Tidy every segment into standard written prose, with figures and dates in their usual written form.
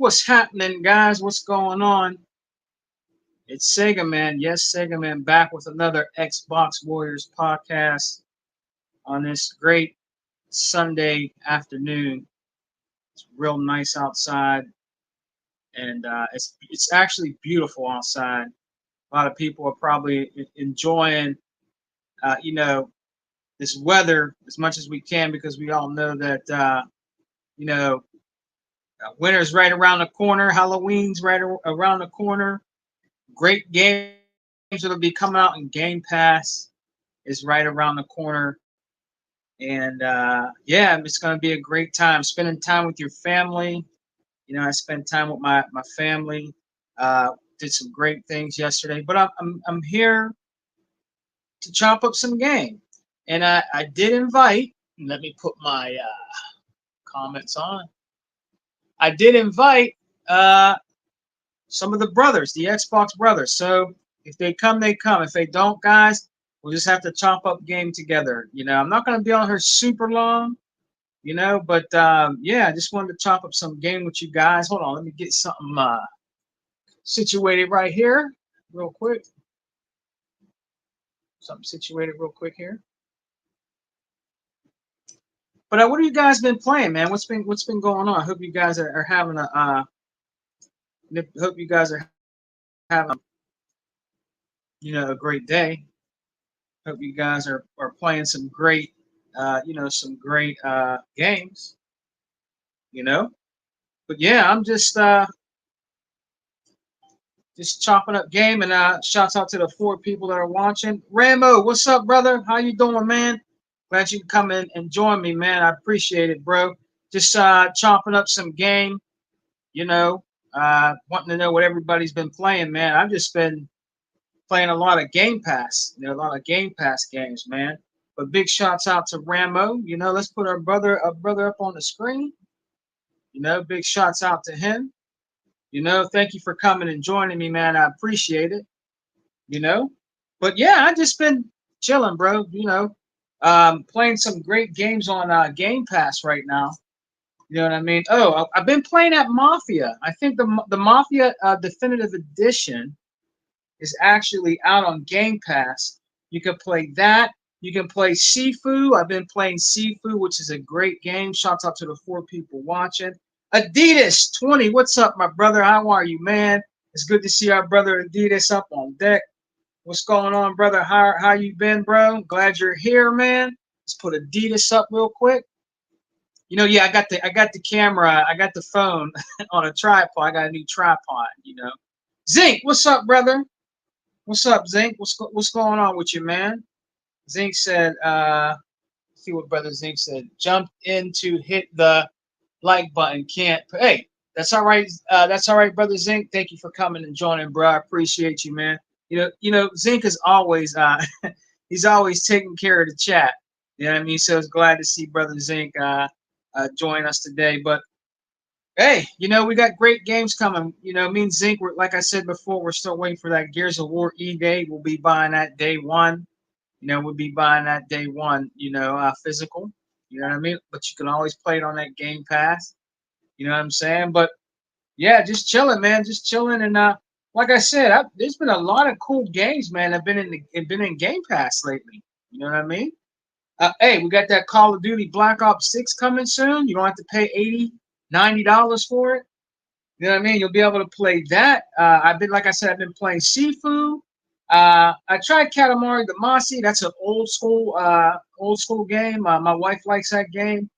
What's happening, guys? What's going on? It's Sega Man. Yes, Sega Man back with another Xbox Warriors podcast on this great Sunday afternoon. It's real nice outside, and it's actually beautiful outside. A lot of people are probably enjoying, you know, this weather as much as we can because we all know that you know winter's right around the corner, Halloween's around the corner. Great games that'll be coming out in Game Pass is right around the corner. And yeah, it's going to be a great time spending time with your family. I spent time with my family. Did some great things yesterday, but I'm here to chop up some game. And I did invite. Let me put my comments on. I did invite uh, some of the brothers, the Xbox brothers. So if they come, they come. If they don't, guys, we'll just have to chop up game together. I'm not going to be on here super long, but yeah, I just wanted to chop up some game with you guys. Hold on, let me get something situated right here, real quick. Something situated real quick here. But what have you guys been playing, man? What's been going on? I hope you guys are having a hope you guys are having a great day. Hope you guys are playing some great games. You know, but yeah, I'm just chopping up game and shouts out to the 4 people that are watching. Rambo, what's up, brother? How you doing, man? Glad you can come in and join me, man. I appreciate it, bro. Just chopping up some game. You know, wanting to know what everybody's been playing, man. I've just been playing a lot of Game Pass. A lot of Game Pass games, man. But big shouts out to Rambo. Let's put our brother up on the screen. Big shouts out to him. Thank you for coming and joining me, man. I appreciate it. You know, but yeah, I just been chilling, bro. Playing some great games on Game Pass right now. You know what I mean? Oh, I've been playing that Mafia. I think the Mafia Definitive Edition is actually out on Game Pass. You can play that. You can play Sifu. I've been playing Sifu, which is a great game. Shouts out to the 4 people watching. Adidas 20, what's up, my brother? How are you, man? It's good to see our brother Adidas up on deck. What's going on, brother? How you been, bro? Glad you're here, man. Let's put Adidas up real quick. Yeah, I got the camera, I got the phone on a tripod. I got a new tripod. Zink, what's up, brother? What's up, Zink? What's going on with you, man? Zink said, see what brother Zink said. Jump in to hit the like button. Can't. Hey, that's all right. That's all right, brother Zink. Thank you for coming and joining, bro. I appreciate you, man. Zink is always he's always taking care of the chat. You know what I mean? So it's glad to see brother Zink join us today. But hey, we got great games coming. Me and Zink, like I said before, we're still waiting for that Gears of War E-Day. We'll be buying that day one. We'll be buying that day one, physical. You know what I mean? But you can always play it on that Game Pass. You know what I'm saying? But yeah, just chilling, man. Just chilling. And like I said, there's been a lot of cool games, man. I've been in Game Pass lately. You know what I mean? Hey, we got that Call of Duty Black Ops 6 coming soon. You don't have to pay $80, $90 for it. You know what I mean? You'll be able to play that. Like I said, I've been playing Sifu. I tried Katamari Damacy. That's an old school game. My wife likes that game.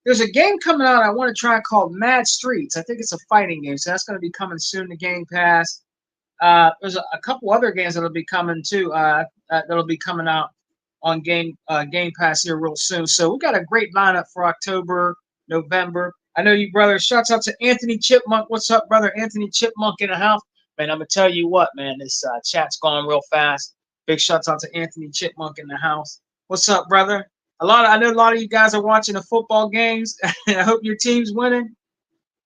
There's a game coming out I want to try called Mad Streets. I think it's a fighting game, so that's going to be coming soon to Game Pass. There's a couple other games that'll be coming too. That'll be coming out on Game Pass here real soon. So we got a great lineup for October, November. I know you, brother. Shouts out to Anthony Chipmunk. What's up, brother? Anthony Chipmunk in the house. Man, I'm gonna tell you what, man. This chat's going real fast. Big shouts out to Anthony Chipmunk in the house. What's up, brother? I know a lot of you guys are watching the football games. I hope your team's winning.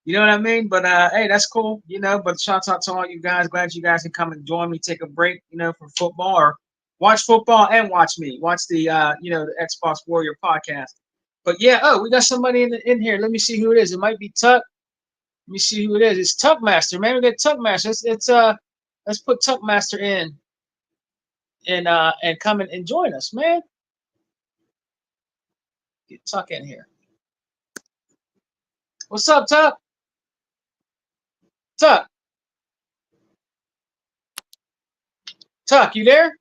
You know what I mean? But hey, that's cool. But shouts out to all you guys. Glad you guys can come and join me. Take a break, from football, or watch football and watch me. Watch the the Xbox Warrior podcast. But yeah, we got somebody in here. Let me see who it is. It might be Tuck. Let me see who it is. It's Tuckmaster, man. We got Tuckmaster. Let's put Tuckmaster in and come and join us, man. Get Tuck in here. What's up, Tuck? Tuck, Tuck, you there?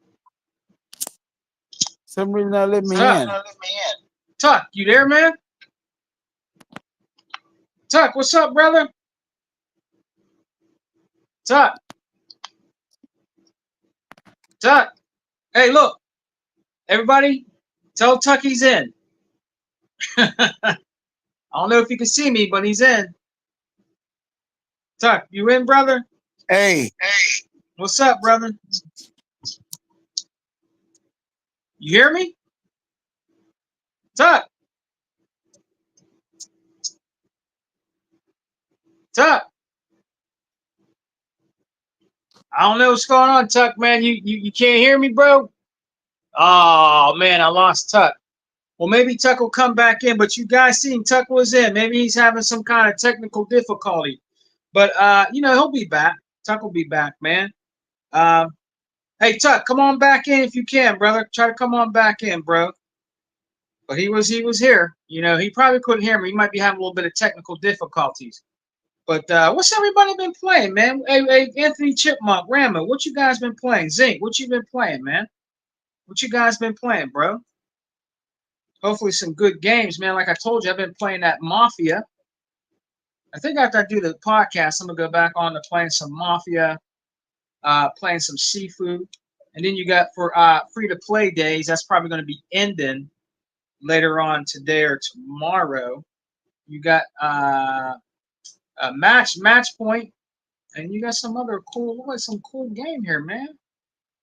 Some reason not let me Tuck, in. Tuck, you there, man? Tuck, what's up, brother? Tuck, Tuck. Hey, look, everybody, tell Tuck he's in. I don't know if you can see me, but he's in. Tuck, you in, brother? Hey, What's up, brother? You hear me? Tuck, Tuck. I don't know what's going on, Tuck, man. You can't hear me, bro? Oh, man, I lost Tuck. Well, maybe Tuck will come back in, but you guys seen Tuck was in. Maybe he's having some kind of technical difficulty. But, he'll be back. Tuck will be back, man. Uh, hey, Tuck, come on back in if you can, brother. Try to come on back in, bro. But he was here. He probably couldn't hear me. He might be having a little bit of technical difficulties. But what's everybody been playing, man? Hey, Anthony Chipmunk, Rambo, what you guys been playing? Zink, what you been playing, man? What you guys been playing, bro? Hopefully some good games, man. Like I told you, I've been playing that Mafia. I think after I do the podcast, I'm gonna go back on to playing some Mafia, playing some Seafood, and then you got for free to play days. That's probably gonna be ending later on today or tomorrow. You got a match point, and you got some other some cool game here, man.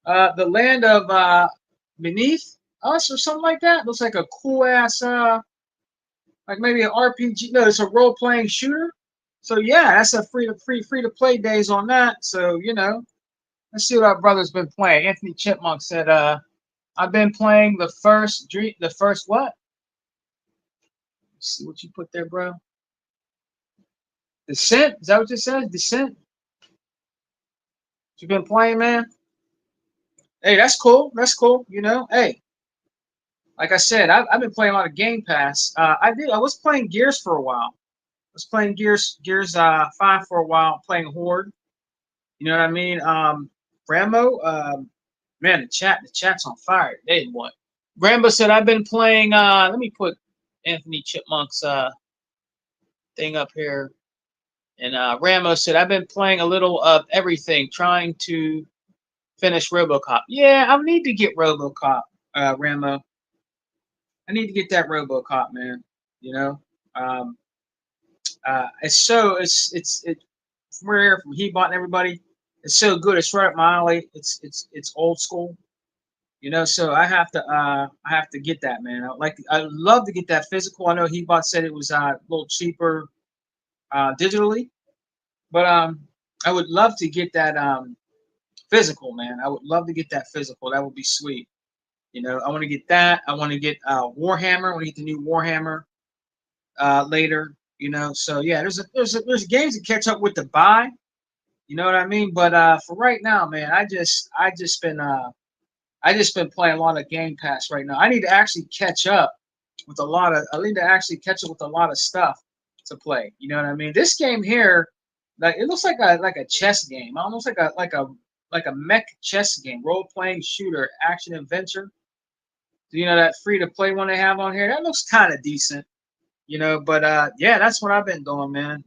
The Land of Beneath Us or something like that. Looks like a cool ass like maybe an RPG. No, it's a role playing shooter. So yeah, that's a free to play days on that. So let's see what our brother's been playing. Anthony Chipmunk said, "I've been playing the first dream. The first what? Let's see what you put there, bro. Descent. Is that what it says? Descent. You've been playing, man. Hey, that's cool. That's cool. Hey, like I said, I've been playing a lot of Game Pass. I was playing Gears for a while. I was playing Gears 5 for a while, playing Horde. You know what I mean? Rambo, man, the chat's on fire. They what? Rambo said I've been playing. Let me put Anthony Chipmunk's thing up here. And Rambo said I've been playing a little of everything, trying to finish RoboCop. Yeah, I need to get RoboCop, Rambo. I need to get that RoboCop, man. You know, um, it's from here from Hebot and everybody. It's so good. It's right up my alley. It's old school. So I have to get that, man. I'd love to get that physical. I know Hebot said it was a little cheaper digitally, but I would love to get that physical, man. I would love to get that physical. That would be sweet. I want to get that. I want to get Warhammer. I want to get the new Warhammer later. So yeah, there's games to catch up with to buy. You know what I mean? But for right now, man, I just been playing a lot of Game Pass right now. I need to actually catch up with a lot of. I need to actually catch up with a lot of stuff to play. You know what I mean? This game here, like it looks like a chess game, almost like a mech chess game, role playing shooter, action adventure. That free to play one they have on here. That looks kind of decent. But yeah, that's what I've been doing, man.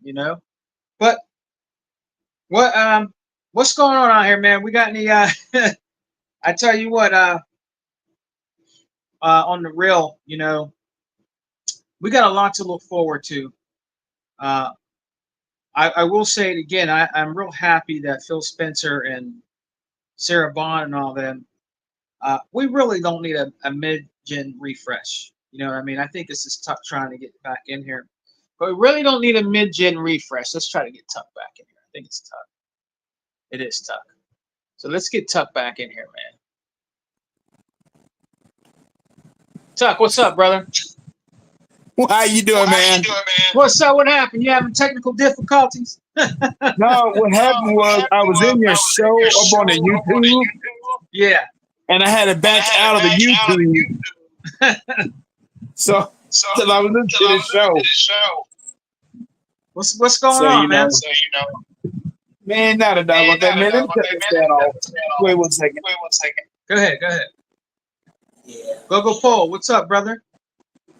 But what what's going on out here, man? We got any I tell you what, on the real, we got a lot to look forward to. Uh, I will say it again. I'm real happy that Phil Spencer and Sarah Bond and all them. We really don't need a mid-gen refresh. You know what I mean? I think this is Tuck trying to get back in here, but we really don't need a mid-gen refresh. Let's try to get Tuck back in here. I think it's Tuck. It is Tuck. So let's get Tuck back in here, man. Tuck, what's up, brother? How you doing, man? What's up? What happened? You having technical difficulties? No, what happened was I was in your show up on the YouTube, Yeah. and I had to back out of the YouTube. So, till I was listening to the show. What's going So, on, you man? know. Man, not a dog on that, man. Let me cut this fan off. Wait 1 second. Go ahead. Yeah. Gogo Pole, what's up, brother?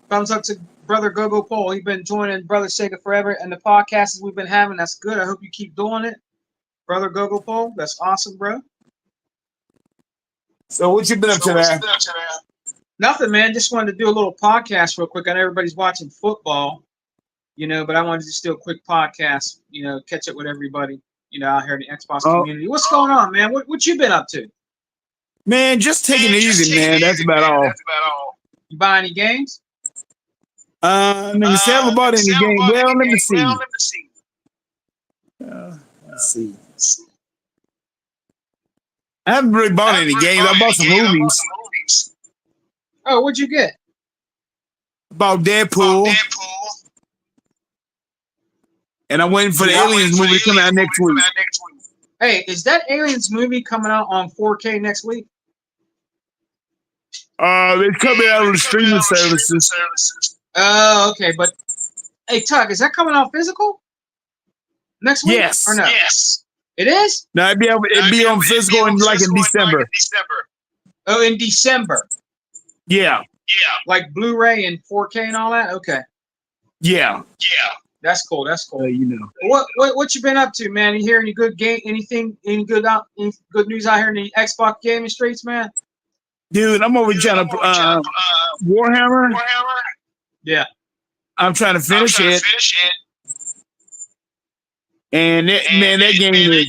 Thumbs up to brother Gogo Pole. He's been joining brother Sega forever, and the podcasts we've been having, that's good. I hope you keep doing it, brother Gogo Pole. That's awesome, bro. So what you been up to, man? Nothing, man. Just wanted to do a little podcast real quick. I know everybody's watching football, but I wanted to just do a quick podcast, catch up with everybody, out here in the Xbox community. What's going on, man? What you been up to? Man, just taking it easy, man. That's about all. You buy any games? Let me see. I haven't bought any game. Well, let me see. Let's see. I haven't really bought any games. I bought some movies. Oh, what'd you get? About Deadpool. And I'm waiting for the Aliens movie to come out next week. Hey, is that Aliens movie coming out on 4K next week? It's coming out on the streaming services. Oh, okay. But, hey, Tuck, is that coming out physical next week? Yes. Or no? Yes. It is? No, it'd be on physical in December. Oh, in December. Yeah. Like Blu-ray and 4K and all that? Okay. Yeah. That's cool. What you been up to, man? You hear any good game? Any good news out here in the Xbox gaming streets, man? Dude, I'm over trying to Warhammer. Yeah. I'm trying to finish it. And that game is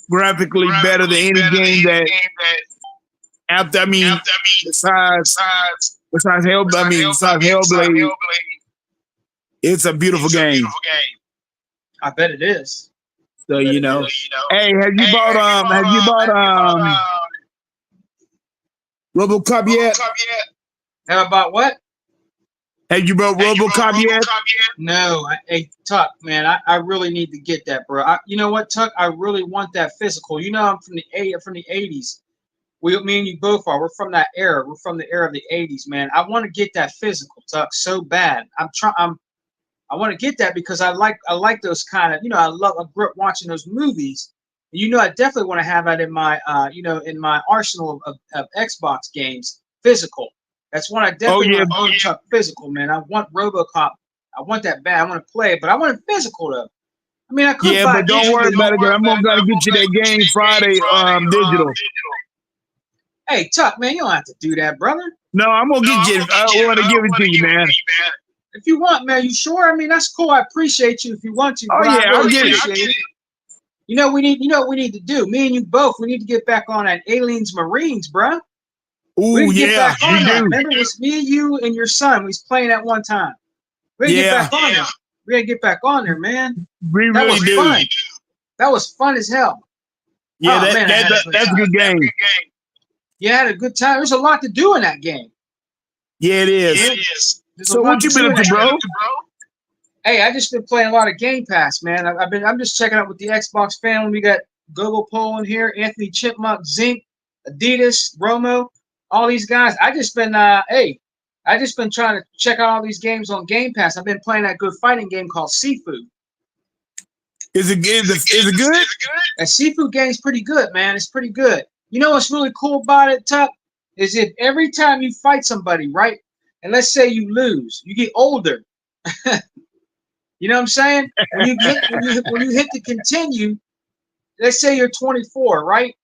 graphically better than any game that besides Hellblade, it's a beautiful game. I bet it is. So hey, have you bought RoboCop yet? Have I bought what? Have you bought RoboCop yet? No. Hey, Tuck, man, I really need to get that, bro. You know what, Tuck? I really want that physical. I'm from the 80s. Me and you both are. We're from that era. We're from the era of the 80s, man. I want to get that physical, Tuck, so bad. I want to get that because I like those kind of, I grew up watching those movies. I definitely want to have that in my, in my arsenal of Xbox games, physical. That's one I definitely want to own, Tuck, physical, man. I want RoboCop. I want that bad. I want to play it, but I want it physical, though. I mean, I could buy but don't worry about it. I'm going to get you that game Friday digital. Hey, Tuck, man, you don't have to do that, brother. No, I'm going to get you. I want to give it to you, man. If you want, man, you sure? I mean, that's cool. I appreciate you if you want to. Oh, yeah, I'll get it. We need to do. Me and you both, we need to get back on that Aliens Marines, bro. Ooh, yeah, you do. Remember, it was me, you, and your son. We was playing at one time. We gotta get back on there. We gotta get back on there, man. We really do. Fun. That was fun as hell. Yeah, that's a good game. Yeah, I had a good time. There's a lot to do in that game. Yeah, it is. So what you been up to, bro? Hey, I just been playing a lot of Game Pass, man. I'm just checking out with the Xbox family. We got Gogo Pole in here, Anthony Chipmunk, Zinc, Adidas, Romo, all these guys. I just been trying to check out all these games on Game Pass. I've been playing that good fighting game called Seafood. Is it good? That Seafood game's pretty good, man. It's pretty good. You know what's really cool about it, Tuck? Is if every time you fight somebody, right? And let's say you lose, you get older. You know what I'm saying? When you hit the continue, let's say you're 24, right?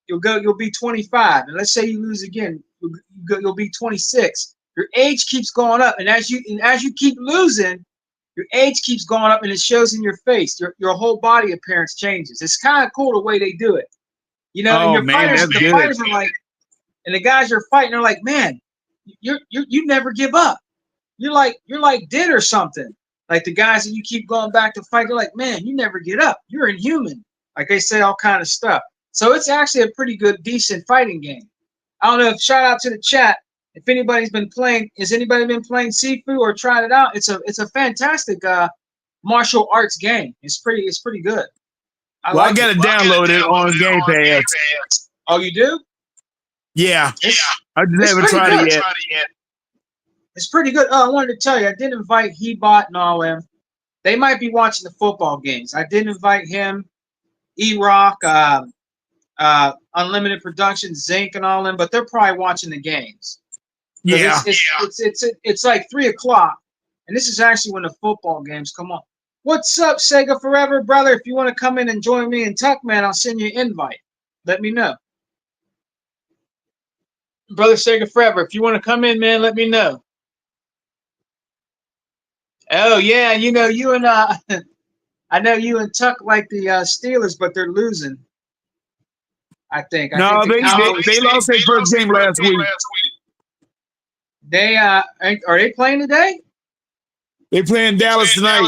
You'll be 25, and let's say you lose again, you'll be 26. Your age keeps going up, and as you keep losing, your age keeps going up, and it shows in your face. Your whole body appearance changes. It's kind of cool the way they do it. And your fighters are like, and the guys you're fighting are like, man, you never give up. You're like dead or something. Like the guys that you keep going back to fight, they're like, man, you never get up. You're inhuman. Like they say all kind of stuff. So it's actually a pretty good, decent fighting game. I don't know. Shout out to the chat. If anybody's been playing, has anybody been playing Sifu or tried it out? It's a fantastic martial arts game. It's pretty good. I Well, I like it. got it downloaded on Game Pass. Oh, you do? Yeah, I just It's haven't pretty tried good. it yet. It's pretty good. Oh, I wanted to tell you, I did invite Hebot and all them. They might be watching the football games. I did invite him, E-Rock, Unlimited Productions, Zinc, and all them, but they're probably watching the games because Yeah, it's like 3 o'clock, and this is actually when the football games come on. What's up, Sega Forever, brother? If you want to come in and join me in Tuck, man, I'll send you an invite. Let me know, brother Sega Forever. If you want to come in, man, let me know. Oh yeah, you know you and I know you and Tuck like the Steelers, but they're losing. I think no, the Cowboys. they lost their first game last week. They are they playing today? They playing Dallas tonight.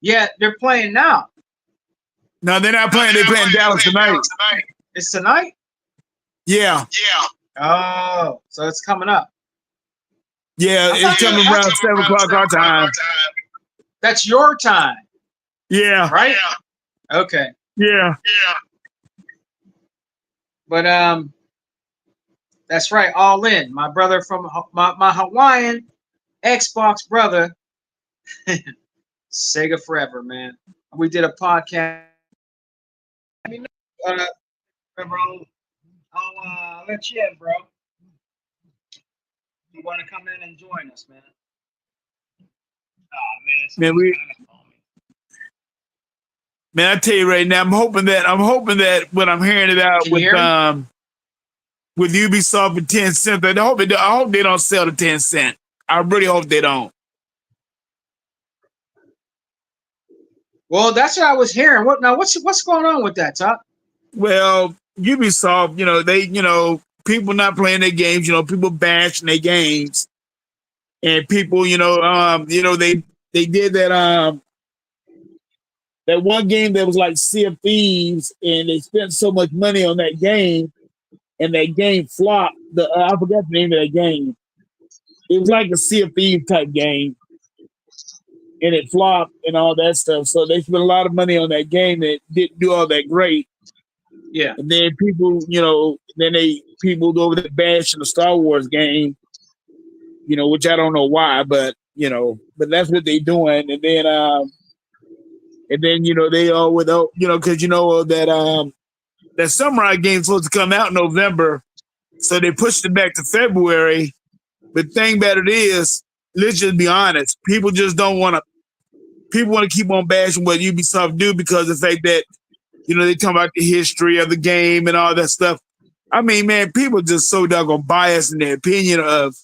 Yeah, they're playing now. No, they're not playing. They're playing Dallas tonight. It's tonight. Yeah, Oh, so it's coming up. yeah, it's coming around 7 o'clock our time. That's your time, Yeah, right? Okay, yeah. but that's right. All in, my brother from my Hawaiian Xbox brother, Sega Forever, man. We did a podcast. Let me know, bro. I'll let you in, bro. You want to come in and join us, man? Oh Man, man, somebody's gonna call me. man, I tell you right now, I'm hoping that when I'm hearing it out Can you hear me? with Ubisoft and 10 cents, I hope they don't sell to 10 cent. I really hope they don't. Well, that's what I was hearing. What now? What's going on with that, Top? Well, Ubisoft, people not playing their games, people bashing their games, and people, they did that one game that was like Sea of Thieves, and they spent so much money on that game, and that game flopped. I forgot the name of that game. It was like a Sea of Thieves type game, and it flopped and all that stuff. So they spent a lot of money on that game that didn't do all that great. Yeah. And then people go over there bashing the Star Wars game, which I don't know why, but that's what they're doing. And then they all without because that Samurai game's supposed to come out in November, so they pushed it back to February. But thing about it is, let's just be honest, people just don't want to. People want to keep on bashing what Ubisoft do because of the fact that they talk about the history of the game and all that stuff. I mean, man, people are just so doggone biased in their opinion of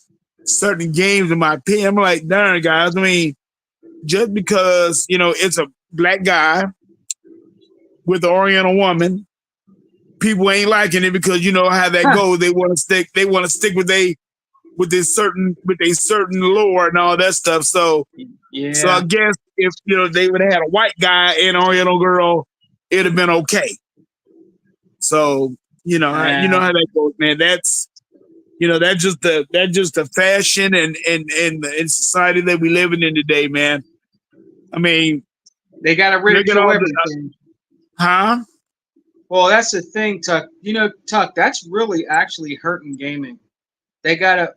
certain games. In my opinion, I'm like, darn guys. I mean, just because it's a black guy with an Oriental woman, people ain't liking it because you know how that goes. They want to stick. They want to stick with a certain lore and all that stuff. So I guess if they would have had a white guy and Oriental girl, it'd have been okay. So you know how that goes, man. That's that's just the fashion and society that we living in today, man. I mean, they got to ridicule everything. Huh? Well, that's the thing, Tuck. Tuck, that's really actually hurting gaming. They gotta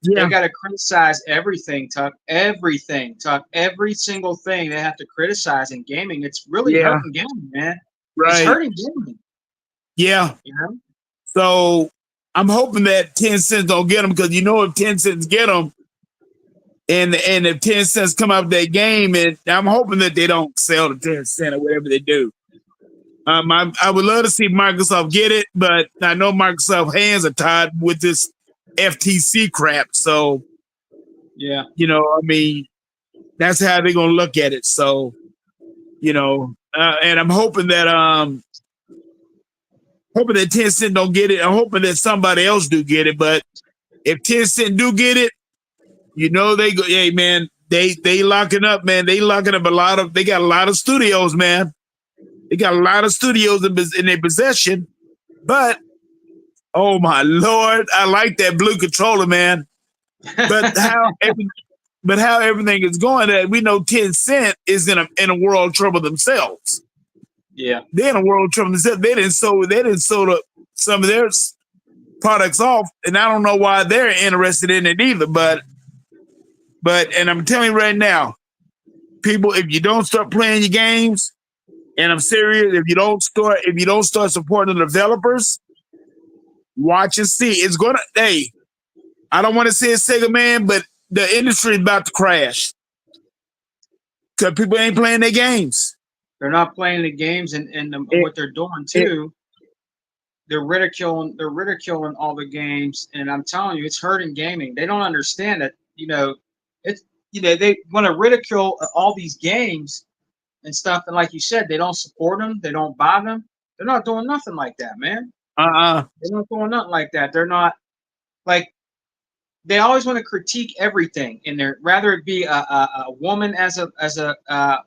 criticize everything, Tuck. Everything, Tuck. Every single thing they have to criticize in gaming. It's really hurting gaming, man. Right. It's hurting gaming. Yeah. So I'm hoping that 10 cents don't get them because if 10 cents get them, and if 10 cents come out of that game, and I'm hoping that they don't sell to 10 cent or whatever they do. I would love to see Microsoft get it, but I know Microsoft hands are tied with this FTC crap. So, yeah, I mean, that's how they're gonna look at it. So, and I'm hoping that 10 cent don't get it. I'm hoping that somebody else do get it. But if 10 cent do get it, they go. Hey, man, they locking up, man. They locking up they got a lot of studios, man. They got a lot of studios in their possession, but oh my Lord, I like that blue controller, man. But how everything is going, that we know 10 Cent is in a world of trouble themselves. Yeah, They're in a world of trouble themselves. They didn't sold up some of their products off, and I don't know why they're interested in it either. But and I'm telling you right now, people, if you don't start playing your games, and I'm serious, if you don't start supporting the developers, watch and see. It's gonna. Hey, I don't want to say it's Sega Man, but the industry is about to crash because people ain't playing their games. they're not playing the games, and It, what they're doing it, too. They're ridiculing all the games, and I'm telling you, it's hurting gaming. They don't understand that. It's they want to ridicule all these games and stuff, and like you said, they don't support them, they don't buy them. They're not doing nothing like that, man. uh-uh. They're not doing nothing like that. They're not like they always want to critique everything in there, rather it be a woman as a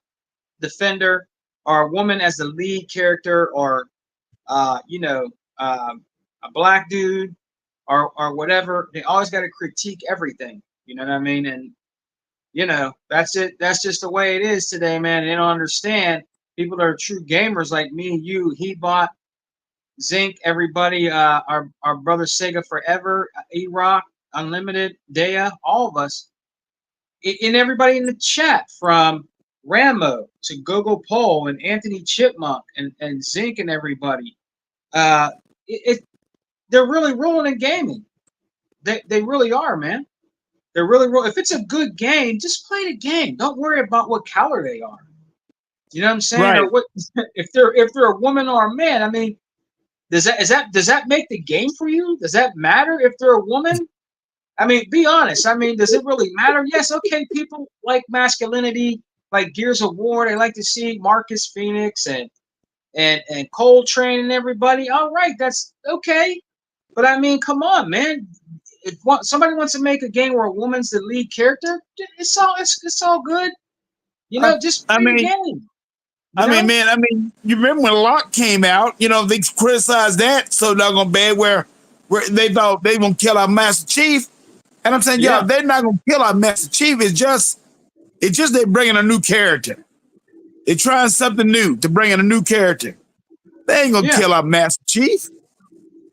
defender, or a woman as the lead character, or uh, you know, a black dude, or whatever. They always got to critique everything. You know what I mean? And that's it. That's just the way it is today, man. They don't understand. People that are true gamers like me and you, he bought Zinc, everybody, our brother Sega Forever, E Rock, Unlimited, Dea, all of us, and everybody in the chat, from Ramo to Gogo Pole and Anthony Chipmunk and Zinc and everybody. Uh, they're really ruining gaming. They really are, man. They're really if it's a good game, just play the game. Don't worry about what color they are. You know what I'm saying? Or Right. what if they're a woman or a man? I mean, does that make the game for you? Does that matter if they're a woman? I mean, be honest. I mean, does it really matter? Yes, okay, people like masculinity, like Gears of War. They like to see Marcus Phoenix and Coltrane and everybody. All right, that's okay. But I mean, come on, man. If somebody wants to make a game where a woman's the lead character, it's all good. I, Just I play the mean, game. You I mean, know? man, you remember when Locke came out? They criticized that so doggone bad, where they thought they gonna kill our Master Chief, and I'm saying, Yeah, y'all, they're not gonna kill our Master Chief. It's just they're bringing a new character. They're trying something new to bring in a new character. They ain't gonna yeah, kill our Master Chief,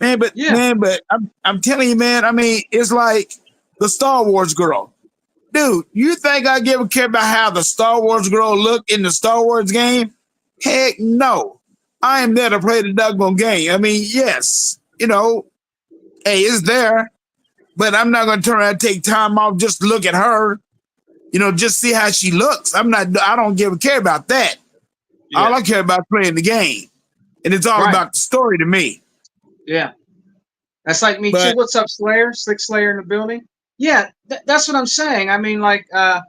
man. But yeah, man, but I'm telling you, man. I mean, it's like the Star Wars girl. Dude, you think I give a care about how the Star Wars girl look in the Star Wars game? Heck no. I am there to play the doggone game. I mean, yes, hey, it's there, but I'm not going to turn around and take time off just to look at her, just see how she looks. I don't give a care about that. yeah. All I care about is playing the game. And it's all Right. about the story to me. Yeah. That's like me too. But What's up, Slayer? Slick Slayer in the building. Yeah, that's what I'm saying. I mean, like, I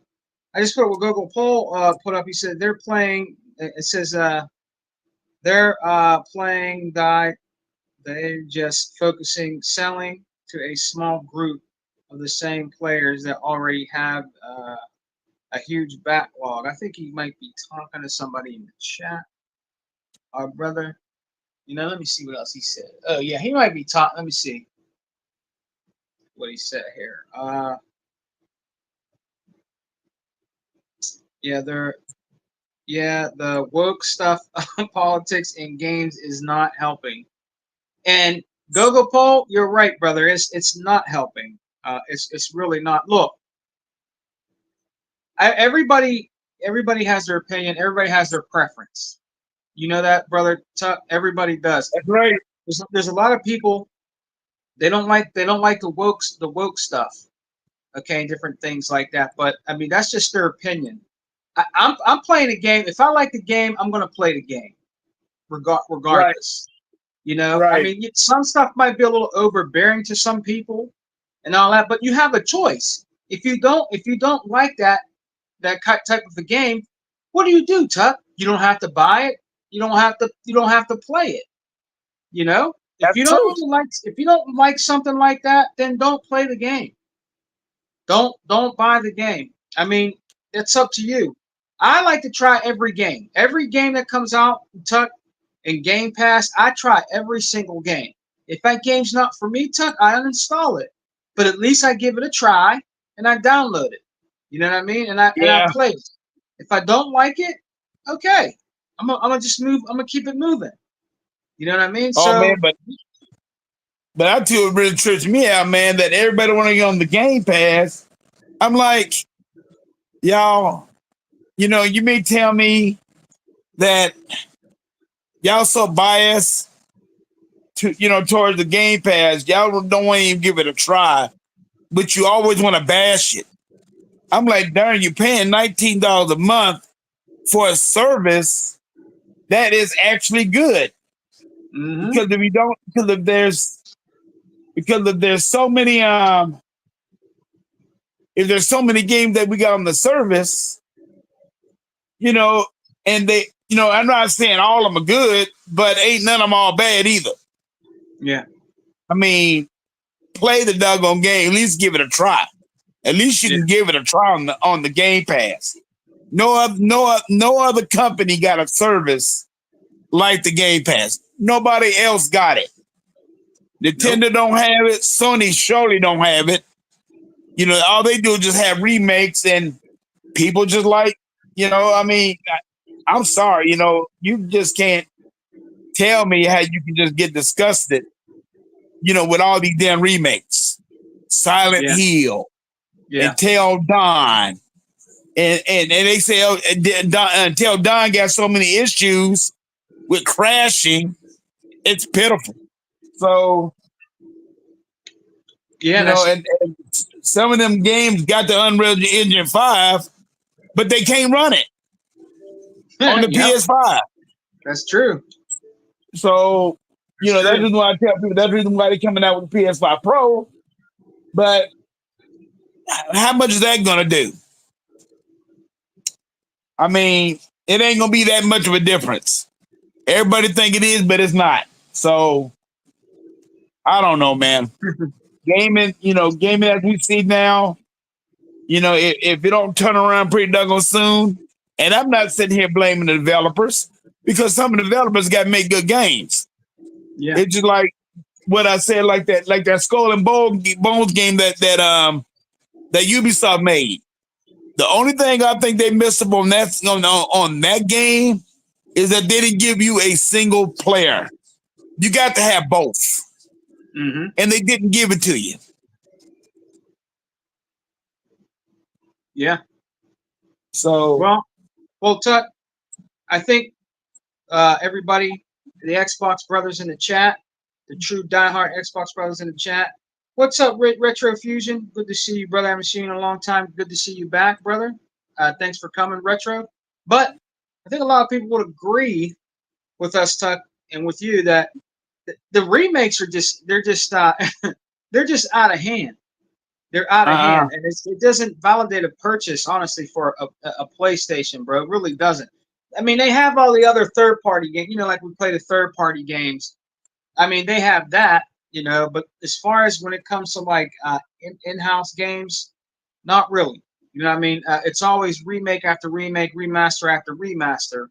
just put what Google Poll put up. He said they're playing. It says they're playing that they're just focusing selling to a small group of the same players that already have a huge backlog. I think he might be talking to somebody in the chat. Our brother. Let me see what else he said. Oh yeah, he might be talking. Let me see what he said here. Yeah, the woke stuff, politics and games is not helping. And Gogo Paul, you're right, brother. It's not helping. It's really not. Look, everybody has their opinion. Everybody has their preference. You know that, brother. Everybody does. that's right. There's a lot of people. They don't like the woke stuff. Okay, and different things like that. But I mean, that's just their opinion. I'm playing a game. If I like the game, I'm going to play the game, Right, regardless. I right. mean, some stuff might be a little overbearing to some people, and all that, but you have a choice. If you don't like that type of a game, what do, Tuck? You don't have to buy it. You don't have to play it. If That's you don't true. really like something like that, then don't play the game. Don't buy the game. I mean, it's up to you. I like to try every game. Every game that comes out, Tuck, in Game Pass, I try every single game. If that game's not for me, Tuck, I uninstall it. but at least I give it a try and I download it. You know what I mean? And I Yeah. play it. If I don't like it, okay, I'm gonna just move. I'm gonna keep it moving. You know what I mean? Oh man, So but I tell you what really trips me out, man, that everybody want to get on the Game Pass. I'm like, y'all, you may tell me that y'all so biased to towards the Game Pass, y'all don't want to even give it a try, but you always want to bash it. I'm like, darn, you're paying $19 a month for a service that is actually good. hmm Because if you don't, because if there's so many if there's so many games that we got on the service, you know, and they, I'm not saying all of them are good, but ain't none of them all bad either. yeah, I mean, play the doggone game. At least give it a try. At least you yeah, can give it a try on the Game Pass. No other company got a service like the Game Pass. Nobody else got it. nope, Nintendo don't have it. Sony surely don't have it. All they do is just have remakes, and people just like, I mean, I'm sorry, you just can't tell me how you can just get disgusted, with all these damn remakes. Silent yeah, Hill, yeah, Until Dawn. And they say Until Dawn got so many issues with crashing, it's pitiful. So, yeah. That's and some of them games got the Unreal Engine 5, but they can't run it on the yep, PS5. that's true. So, That's that's the true. reason why I tell people that's the reason why they're coming out with the PS5 Pro. But how much is that going to do? I mean, it ain't going to be that much of a difference. Everybody think it is, but it's not. So, I don't know, man. Gaming as we see now, if it don't turn around pretty doggone soon, and I'm not sitting here blaming the developers because some of the developers got to make good games. Yeah, It's just like what I said, like that Skull and Bones game that Ubisoft made. The only thing I think they missed up on that game is that they didn't give you a single player. You got to have both, hmm and they didn't give it to you. yeah. So, Well, Tuck. I think everybody, the Xbox brothers in the chat, the true diehard Xbox brothers in the chat. What's up, Retro Fusion? Good to see you, brother. I haven't seen you in a long time. Good to see you back, brother. Thanks for coming, Retro. But I think a lot of people would agree with us, Tuck, and with you that the remakes are they're just out of hand. They're out of uh, hand, and it doesn't validate a purchase, honestly, for a PlayStation, bro. It really doesn't. I mean, they have all the other third party games, like we play the third party games. I mean, they have that, but as far as when it comes to like in house games, not really. You know what I mean? It's always remake after remake, remaster after remaster,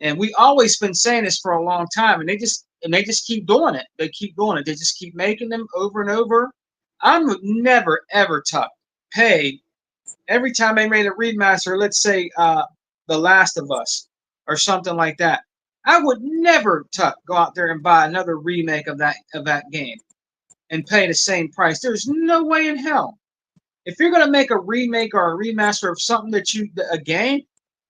and we always been saying this for a long time, and they just keep doing it. They keep doing it. They just keep making them over and over. I would never ever pay every time they made a remaster. Let's say The Last of Us or something like that. I would never go out there and buy another remake of that game and pay the same price. There's no way in hell. If you're gonna make a remake or a remaster of something a game,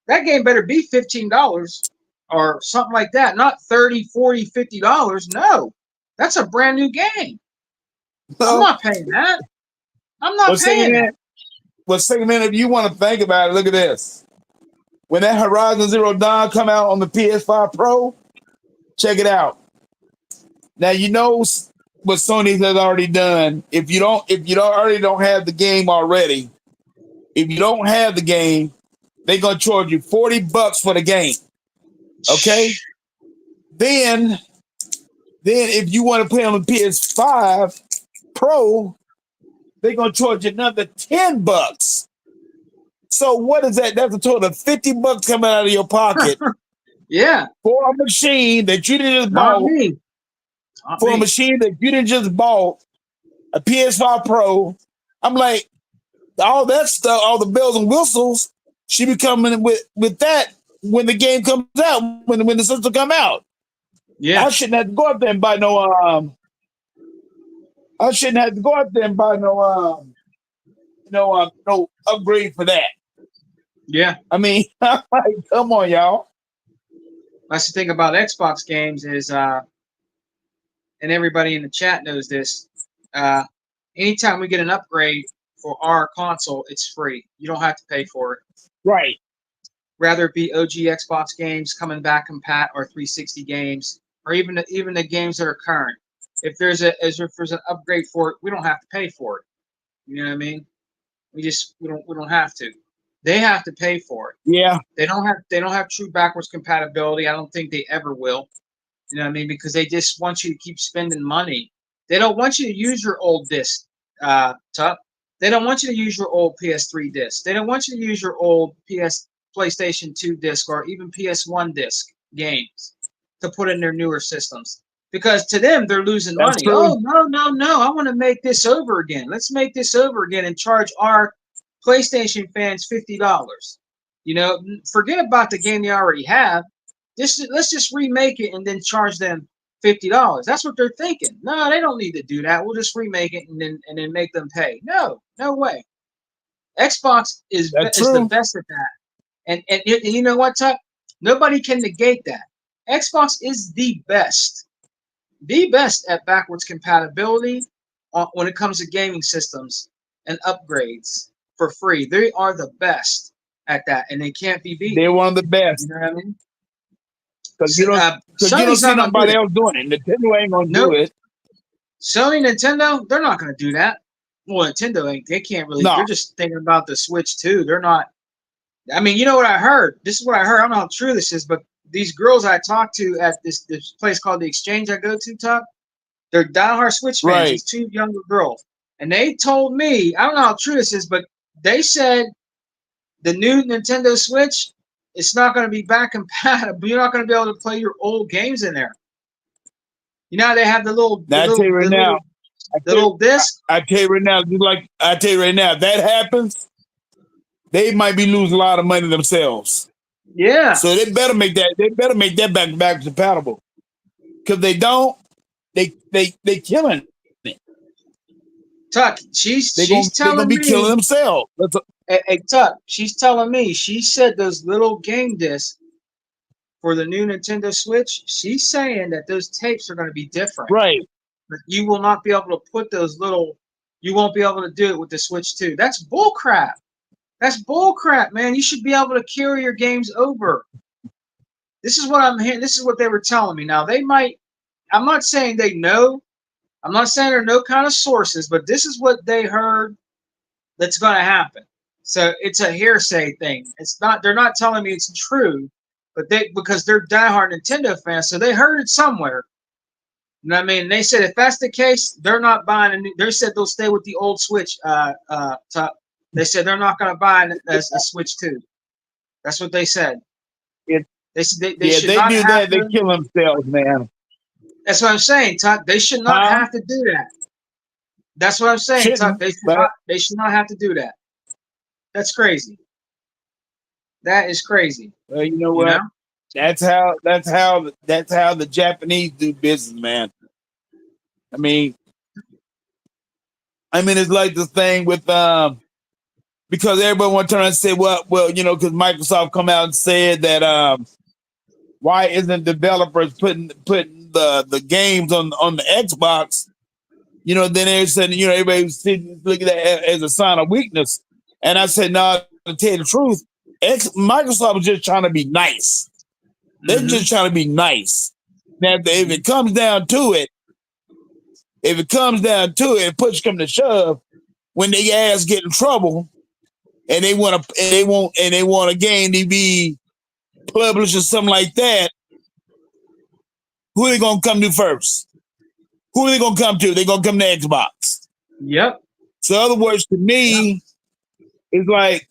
that game better be $15 or something like that, not 30, 40, $50. No. That's a brand new game. I'm so not paying that. I'm not well, paying second that. hand, if you want to think about it, look at this. When that Horizon Zero Dawn come out on the PS5 Pro, check it out. Now you know what Sony has already done. If you already don't have the game already, if you don't have the game, they're gonna charge you $40 for the game. Okay. Then if you want to play on the PS5 Pro, they're gonna charge you another $10. So what is that? That's a total of $50 coming out of your pocket Yeah, for a machine that you didn't just not bought, me. Not for a me. machine that you didn't just bought a PS5 Pro. I'm like, all that stuff, all the bells and whistles, she be coming with that when the game comes out, when the system come out. Yeah. I shouldn't have to go out there and buy no I shouldn't have to go out there and buy no upgrade for that. Yeah. I mean, I'm like, come on, y'all. That's the thing about Xbox games is, and everybody in the chat knows this. Anytime we get an upgrade for our console, it's free. You don't have to pay for it. Right. Rather it be OG Xbox games coming back compat or 360 games, or even the games that are current. If there's an upgrade for it, we don't have to pay for it. You know what I mean? We don't have to. They have to pay for it. Yeah. They don't have true backwards compatibility. I don't think they ever will. You know what I mean? Because they just want you to keep spending money. They don't want you to use your old disc, Tuck. They don't want you to use your old PS3 disc. They don't want you to use your old PlayStation 2 disc or even PS1 disc games to put in their newer systems. Because to them, they're losing That's money. true. Oh, no. I want to make this over again. Let's make this over again and charge our PlayStation fans $50. You know, forget about the game they already have. Let's just remake it and then charge them $50. That's what they're thinking. No, they don't need to do that. We'll just remake it and then make them pay. No way. Xbox is the best at that. And you know what, Tuck? Nobody can negate that. Xbox is the best at backwards compatibility when it comes to gaming systems and upgrades for free. They are the best at that, and they can't be beat. They're one of the best. You know what I mean? Because you don't see nobody else doing it. Nintendo ain't gonna do it. Sony, Nintendo, they're not gonna do that. Well, Nintendo ain't. They can't really. No. They're just thinking about the Switch too. They're not. I mean, you know what I heard? This is what I heard. I don't know how true this is, but these girls I talked to at this place called the Exchange I go to, Tuck, they're diehard Switch fans. Right. These two younger girls, and they told me, I don't know how true this is, but they said the new Nintendo Switch, it's not going to be back compatible. You're not going to be able to play your old games in there. You know how they have the little disc. I tell you right now, if that happens, they might be losing a lot of money themselves. Yeah. So they better make that. They better make that back compatible. Because they don't, they killing it. Tuck, she's telling me, be killing themselves. Hey, Tuck, she's telling me. She said those little game discs for the new Nintendo Switch. She's saying that those tapes are going to be different. Right. But you will not be able to put those little. You won't be able to do it with the Switch 2. That's bullcrap. That's bullcrap, man. You should be able to carry your games over. This is what I'm hearing. This is what they were telling me. Now they might. I'm not saying they know. I'm not saying there are no kind of sources, but this is what they heard that's going to happen. So it's a hearsay thing. It's not. They're not telling me it's true, but because they're diehard Nintendo fans, so they heard it somewhere. You know what I mean? They said if that's the case, they're not buying a new. They said they'll stay with the old Switch. They said they're not going to buy a Switch 2. That's what they said. They should not do that. They kill themselves, man. That's what I'm saying, Tuck. They should not have to do that. That's what I'm saying, Tuck. They should not have to do that. That's crazy. That is crazy. Well, you know what? You know? That's how the Japanese do business, man. I mean, it's like the thing with because everybody want to turn around and say, well, because Microsoft come out and said that why isn't developers putting the games on the Xbox? Then they're saying, everybody was looking at that as a sign of weakness. And I said, no, to tell you the truth, Microsoft is just trying to be nice. They're just trying to be nice. Now, if it comes down to it, push come to shove, when they ass get in trouble, and they want a game to be published or something like that, who are they gonna come to first? Who are they gonna come to? They're gonna come to Xbox. Yep. So, in other words, to me, it's like,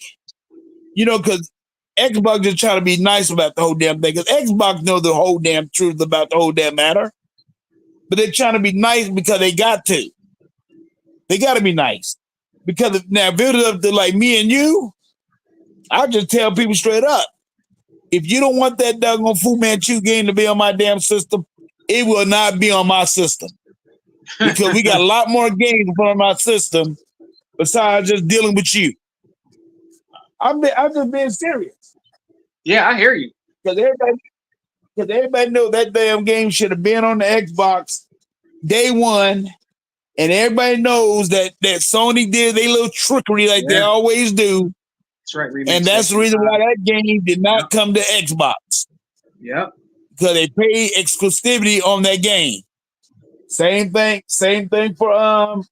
because Xbox just trying to be nice about the whole damn thing. Because Xbox knows the whole damn truth about the whole damn matter. But they're trying to be nice because they got to. They got to be nice. Because now, if it was up to like me and you, I just tell people straight up, if you don't want that doggone Fu Manchu game to be on my damn system, it will not be on my system. Because we got a lot more games on my system besides just dealing with you. I'm just being serious. Yeah, I hear you. Because everybody know that damn game should have been on the Xbox day one. And everybody knows that Sony did their little trickery like they always do. That's right. And that's the reason why that game did not come to Xbox. Yep. Because they paid exclusivity on that game. Same thing for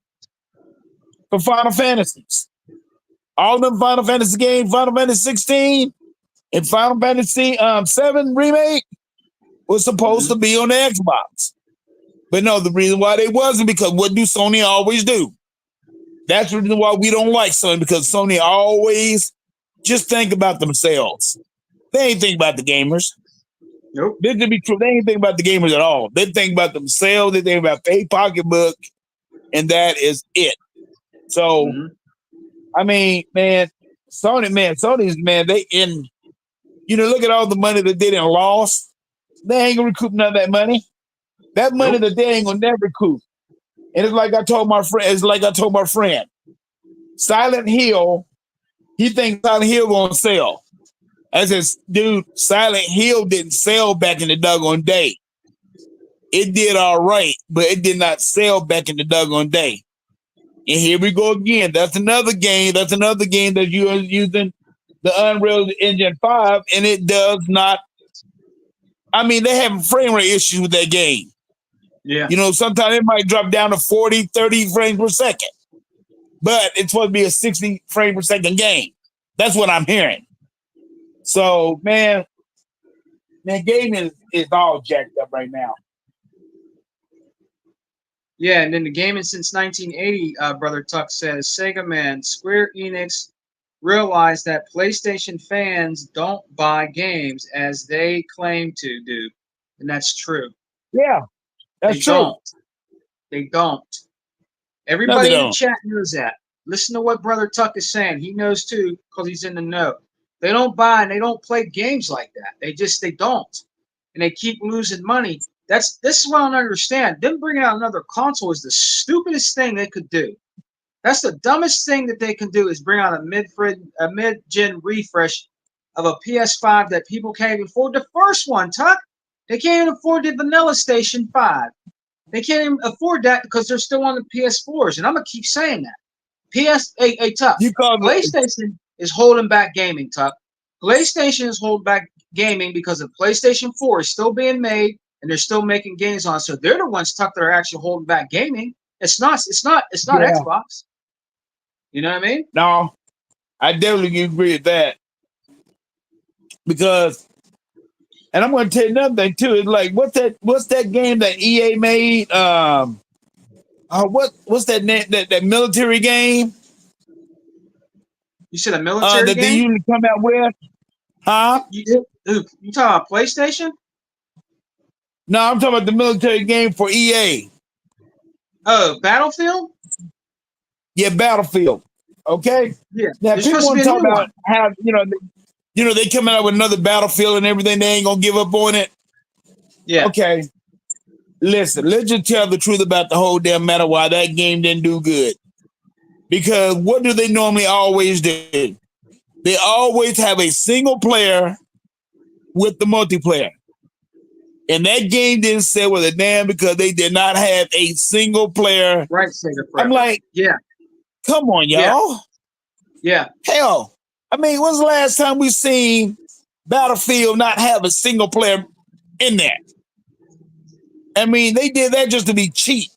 Final Fantasies. All them Final Fantasy games, Final Fantasy 16 and Final Fantasy 7 remake was supposed to be on the Xbox. But no, the reason why they wasn't because what do Sony always do? That's the reason why we don't like Sony, because Sony always just think about themselves. They ain't think about the gamers. Nope. This to be true, they ain't think about the gamers at all. They think about themselves, they think about their pocketbook, and that is it. So, I mean, Sony's they look at all the money that they didn't lost. They ain't gonna recoup none of that money. That money that they ain't gonna never recoup. And it's like I told my friend, Silent Hill, he thinks Silent Hill gonna sell. I said, dude, Silent Hill didn't sell back in the doggone day. It did all right, but it did not sell back in the doggone day. And here we go again. That's another game that you are using the Unreal Engine 5, and it does not. I mean, they have frame rate issues with that game. Yeah. Sometimes it might drop down to 40, 30 frames per second. But it's supposed to be a 60 frame per second game. That's what I'm hearing. So, man, gaming is all jacked up right now. Yeah, and then the gaming since 1980, Brother Tuck says, Sega man, Square Enix realized that PlayStation fans don't buy games as they claim to do. And that's true. Yeah, that's true. They don't. Everybody in the chat knows that. Listen to what Brother Tuck is saying. He knows too, because he's in the know. They don't buy and they don't play games like that. They don't. And they keep losing money. This is what I don't understand. Them bringing out another console is the stupidest thing they could do. That's the dumbest thing that they can do is bring out a mid-gen refresh of a PS5 that people can't even afford. The first one, Tuck, they can't even afford the vanilla Station 5. They can't even afford that because they're still on the PS4s. And I'm going to keep saying that. Tuck, PlayStation is holding back gaming, Tuck. PlayStation is holding back gaming because the PlayStation 4 is still being made and they're still making games on. So they're the ones, Tuck, that are actually holding back gaming. It's not Xbox. You know what I mean? No, I definitely agree with that. Because, and I'm going to tell you another thing too. It's like, what's that game that EA made? What's that name? That military game? You said a military that game? they usually come out with? Huh? You talking about PlayStation? No, I'm talking about the military game for EA. Oh, Battlefield? Yeah, Battlefield. Okay. Yeah. Now people want to talk about how they coming out with another Battlefield and everything. They ain't gonna give up on it. Yeah. Okay. Listen, let's just tell the truth about the whole damn matter why that game didn't do good. Because what do they normally always do? They always have a single player with the multiplayer. And that game didn't sell with a damn because they did not have a single player. Right, Sega. I'm like, yeah. Come on, y'all. Yeah. Hell, I mean, when's the last time we seen Battlefield not have a single player in there? I mean, they did that just to be cheap.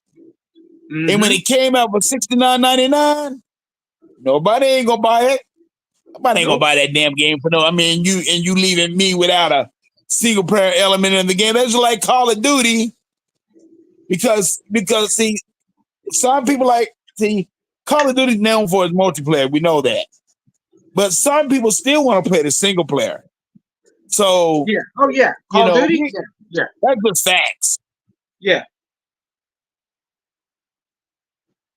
Mm-hmm. And when it came out for $69.99, nobody ain't gonna buy it. Nobody ain't gonna buy that damn game for no. I mean, you leaving me without a single player element in the game. That's like Call of Duty. Because see, some people Call of Duty is known for its multiplayer. We know that. But some people still want to play the single player. So yeah. Oh yeah. Call of Duty? Yeah. That's the facts. Yeah.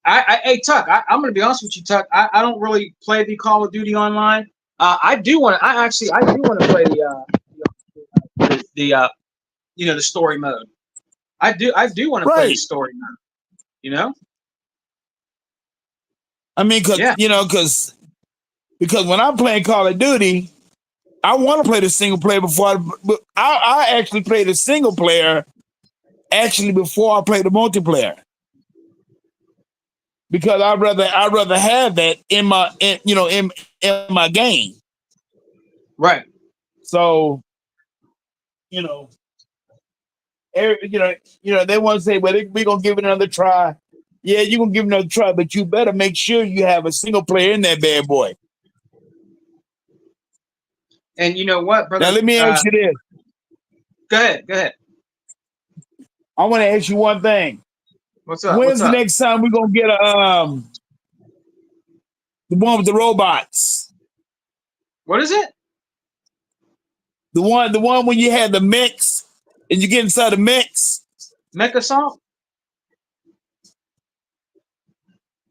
Hey Tuck, I'm gonna be honest with you, Tuck. I don't really play the Call of Duty online. I do want to. I do want to play the the story mode. I do want to play the Right. story mode. You know? I mean, Yeah. because when I'm playing Call of Duty, I want to play the single player I actually play the single player actually before I play the multiplayer because I'd rather have that in my game. Right. So you know, they want to say, well, we're gonna give it another try. Yeah, you're gonna give it another try, but you better make sure you have a single player in that bad boy. And you know what, Now brother? let me ask you this. Go ahead. Go ahead. I want to ask you one thing. What's up? What's When's the up? next time we're gonna get the one with the robots? What is it? The one when you had the mix and you get inside the mix. Mech Assault?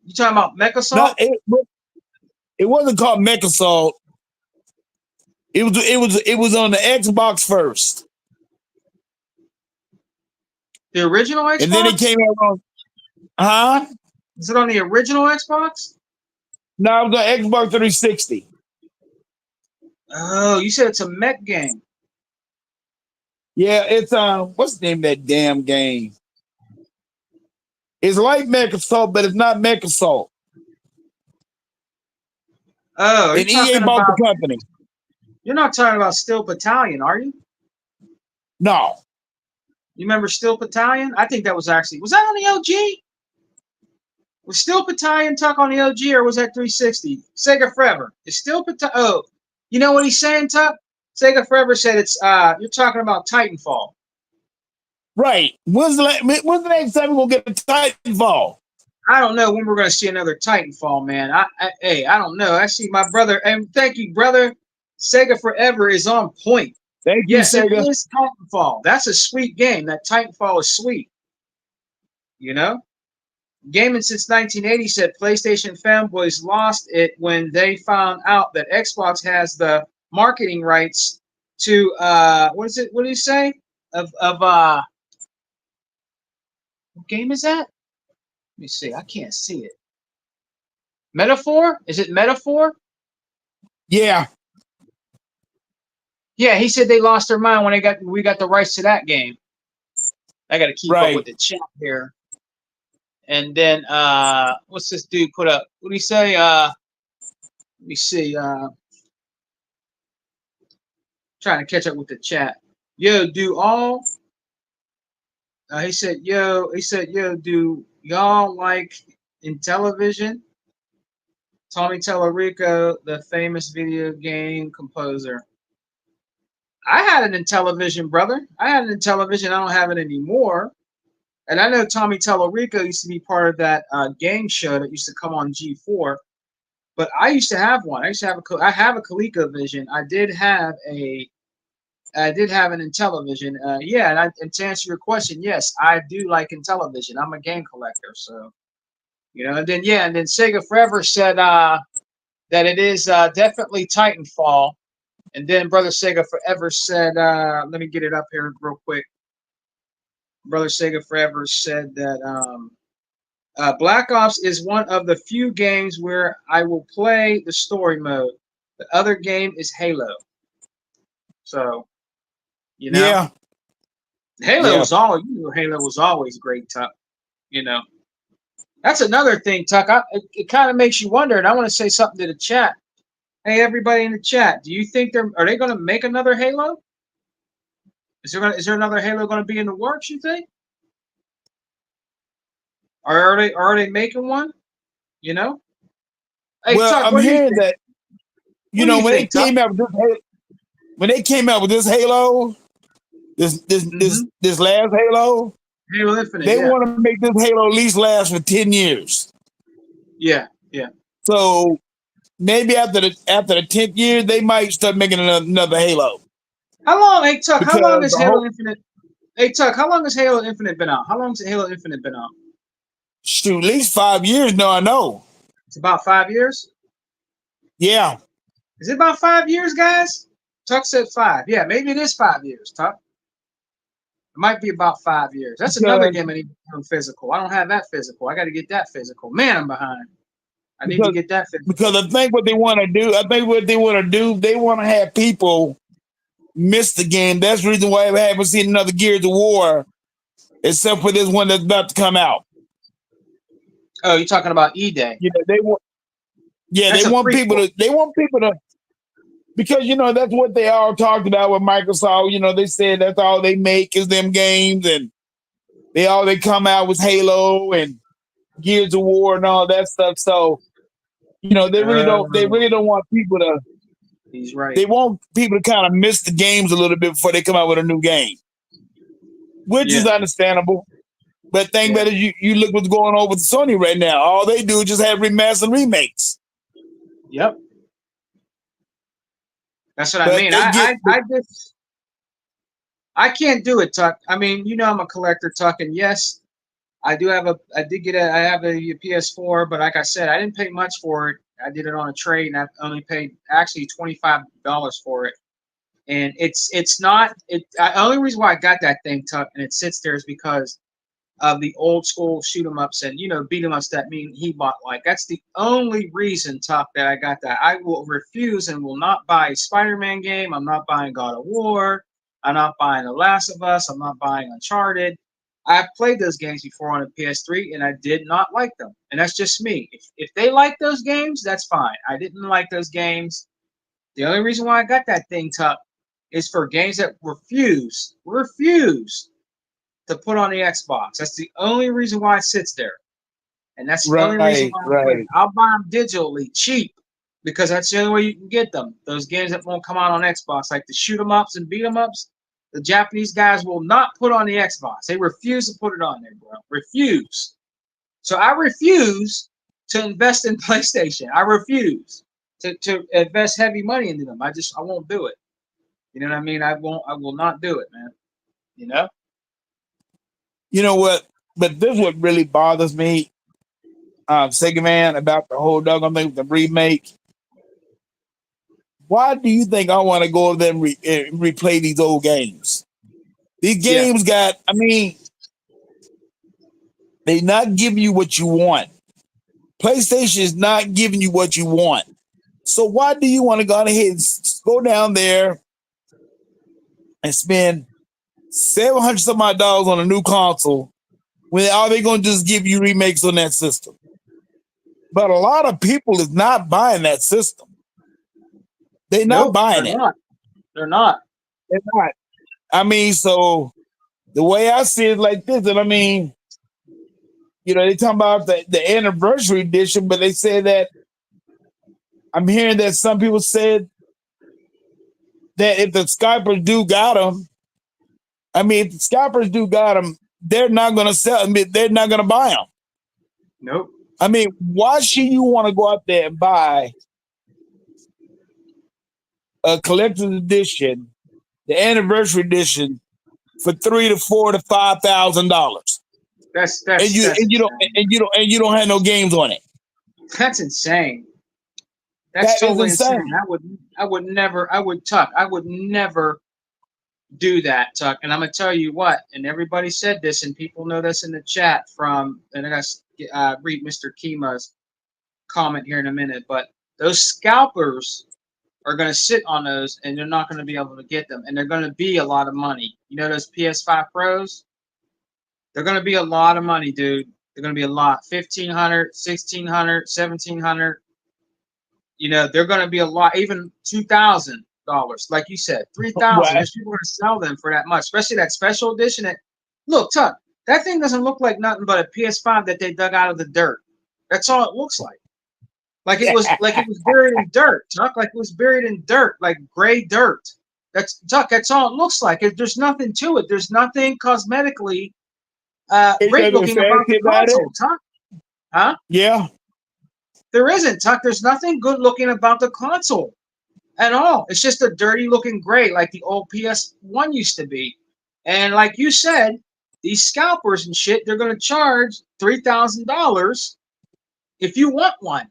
You talking about Mech No, Assault? it wasn't called Mech Assault. It was on the Xbox first, The original and then it Xbox? came out on. Huh? Is it on the original Xbox? No, it was on Xbox 360. Oh, you said it's a mech game. Yeah, it's what's the name of that damn game? It's like Mech Assault, but it's not Mech Assault. Oh, are you And EA talking bought the about? company. You're not talking about Steel Battalion, are you? No, You remember Steel Battalion? I think that was that on the OG? Was Steel Battalion Tuck on the OG or was that 360? Sega Forever. Is Steel Battalion? Oh, you know what he's saying, Tuck? Sega Forever said it's you're talking about Titanfall. right. When's the next time we're gonna get a Titanfall? I don't know when we're going to see another Titanfall, man. Hey, I don't know. I see my brother, and thank you, brother. Sega Forever is on point. Thank you, Yes, it Sega. is Titanfall. That's a sweet game. That Titanfall is sweet. You know, gaming since 1980 said PlayStation fanboys lost it when they found out that Xbox has the marketing rights to what is it? What do you say? Of what game is that? Let me see. I can't see it. Metaphor? Is it Metaphor? Yeah, Yeah, he said they lost their mind when we got the rights to that game. I got to keep up with right. the chat here. And then what's this dude put up? What did he say? Let me see. Trying to catch up with the chat. Yo, do all? He said, yo. He said, yo, do y'all like in television? Tommy Tellerico, the famous video game composer. I had it in television, brother. I had it in television. I don't have it anymore. And I know Tommy Tellerico used to be part of that game show that used to come on G4. But I used to have one. I have a ColecoVision. I did have an Intellivision. Yeah, and to answer your question, yes, I do like Intellivision. I'm a game collector, so and then Sega Forever said that it is definitely Titanfall. And then Brother Sega Forever said, let me get it up here real quick. Brother Sega Forever said that Black Ops is one of the few games where I will play the story mode. The other game is Halo. So, you know, Yeah, yeah. Halo was always great, Tuck. You know, that's another thing, Tuck. It kind of makes you wonder, and I want to say something to the chat. Hey, everybody in the chat, do you think are they going to make another Halo? Is there another Halo going to be in the works? You think? Or are they making one? You know? Hey, Well, Tuck, I'm what do you hearing think? that What do you when they think, Tuck? came out with this Halo, this this this Mm-hmm. this last Halo, Halo Infinite, they yeah, want to make this Halo at least last for 10 years. yeah, yeah. So maybe after the 10th year, they might start making another Halo How long, hey Tuck? How long because has the Halo whole Infinite? Hey Tuck, how long has Halo Infinite been out? How long has Halo Infinite been out? Shoot, at least 5 years. No, I know. It's about 5 years. Yeah, Is it about 5 years, guys? Tuck said five. Yeah, maybe it is 5 years, Tuck. It might be about 5 years. That's another because game I need to become physical. I don't have that physical. I got to get that physical. Man, I'm behind. I need to because get that because physical. I think what they want to do. I think what they want to do. They want to have people miss the game. That's the reason why I haven't seen another Gears of War, except for this one that's about to come out. Oh, you're talking about E Day. You know, they want. Yeah, That's they a want people prequel. to. They want people to because that's what they all talked about with Microsoft. They said that's all they make is them games, and they come out with Halo and Gears of War and all that stuff. So they really Oh, don't want people to. he's right. They want people to kind of miss the games a little bit before they come out with a new game, which is Yeah, understandable. But thing yeah, about it, you look what's going on with Sony right now. All they do is just have remasters and remakes. yep. That's what I But mean. they get I just I can't do it, Tuck. I mean, I'm a collector, Tuck, and yes, I have a PS4, but like I said, I didn't pay much for it. I did it on a trade, and I only paid actually $25 for it. And it's not it. The only reason why I got that thing, Tuck, and it sits there is because of the old school shoot 'em ups and beat 'em ups that mean he bought. Like that's the only reason, Tuck, that I got that. I will refuse and will not buy a Spider-Man game. I'm not buying God of War. I'm not buying The Last of Us. I'm not buying Uncharted. I've played those games before on a PS3 and I did not like them. And that's just me. If they like those games, that's fine. I didn't like those games. The only reason why I got that thing, Tuck, is for games that refuse to put on the Xbox. That's the only reason why it sits there. And that's the only reason right, why I'm playing. right. I'll buy them digitally, cheap, because that's the only way you can get them. Those games that won't come out on Xbox, like the shoot 'em ups and beat 'em ups, the Japanese guys will not put on the Xbox. They refuse to put it on there, bro. Refuse. So I refuse to invest in PlayStation. I refuse to invest heavy money into them. I won't do it. You know what I mean? I will not do it, man. You know? You know what? But this what really bothers me, Sega Man, about the whole doggone thing with the remake. Why do you think I want to go over there and replay these old games? These Yeah. games I mean, they not giving you what you want. PlayStation is not giving you what you want. So why do you want to go ahead and go down there and spend $700 some odd dollars on a new console when are they going to just give you remakes on that system? But a lot of people is not buying that system. They're not Nope, they're buying it. not. They're not. They're not. I mean, so the way I see it like this, and I mean, they talking about the anniversary edition, but they say that I'm hearing that some people said that if the scalpers do got them, I mean, if the scalpers do got them, they're not going to sell them. They're not going to buy them. Nope. I mean, why should you want to go out there and buy a collector's edition, the anniversary edition, for $3,000 to $4,000 to $5,000, That's and that's you that's and you don't insane. and you don't and you don't have no games on it? That's insane. That's That is totally insane. insane. I would never I would never do that, Tuck. And I'm gonna tell you what, and everybody said this, and people know this in the chat and I got to read Mr. Kima's comment here in a minute, but those scalpers are going to sit on those and they're not going to be able to get them. And they're going to be a lot of money. Those PS5 Pros? They're going to be a lot of money, dude. They're going to be a lot. 1,500, 1,600, 1,700. They're going to be a lot. Even $2,000, like you said, 3,000. Why? There's people going to sell them for that much, especially that special edition. Look, Tuck, that thing doesn't look like nothing but a PS5 that they dug out of the dirt. That's all it looks like. Like it was buried in dirt, Tuck. Like it was buried in dirt, like gray dirt. That's Tuck. That's all it looks like. There's nothing to it. There's nothing cosmetically Ain't great nothing looking about fancy the about it. console, Tuck. Huh? Yeah. There isn't, Tuck. There's nothing good looking about the console at all. It's just a dirty looking gray, like the old PS1 used to be. And like you said, these scalpers and shit, they're going to charge $3,000 if you want one.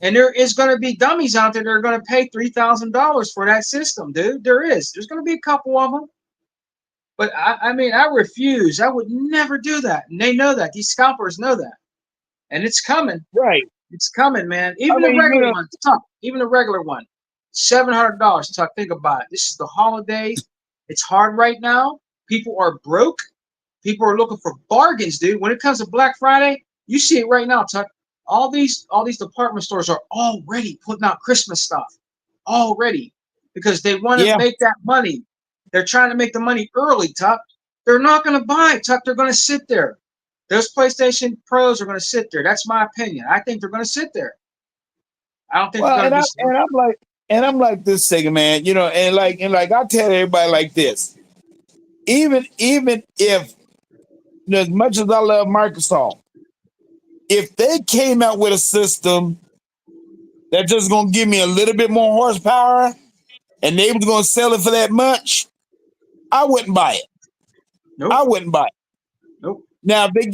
And there is going to be dummies out there that are going to pay $3,000 for that system, dude. There is. There's going to be a couple of them. But I mean, I refuse. I would never do that. And they know that. These scalpers know that. And it's coming. Right. It's coming, man. I Even the mean, regular one, Tuck. Even the regular one. $700, Tuck. Think about it. This is the holidays. It's hard right now. People are broke. People are looking for bargains, dude. When it comes to Black Friday, you see it right now, Tuck. All these department stores are already putting out Christmas stuff. Already. Because they want to yeah. make that money. They're trying to make the money early, Tuck. They're not going to buy it, Tuck. They're going to sit there. Those PlayStation Pros are going to sit there. That's my opinion. I think they're going to sit there. I don't think Well, they're going to be. I'm like this, Sega man. You know, and like I tell everybody like this. Even if, as much as I love Microsoft, if they came out with a system that's just going to give me a little bit more horsepower, and they were going to sell it for that much, I wouldn't buy it. Nope. I wouldn't buy it. Nope. Now, if they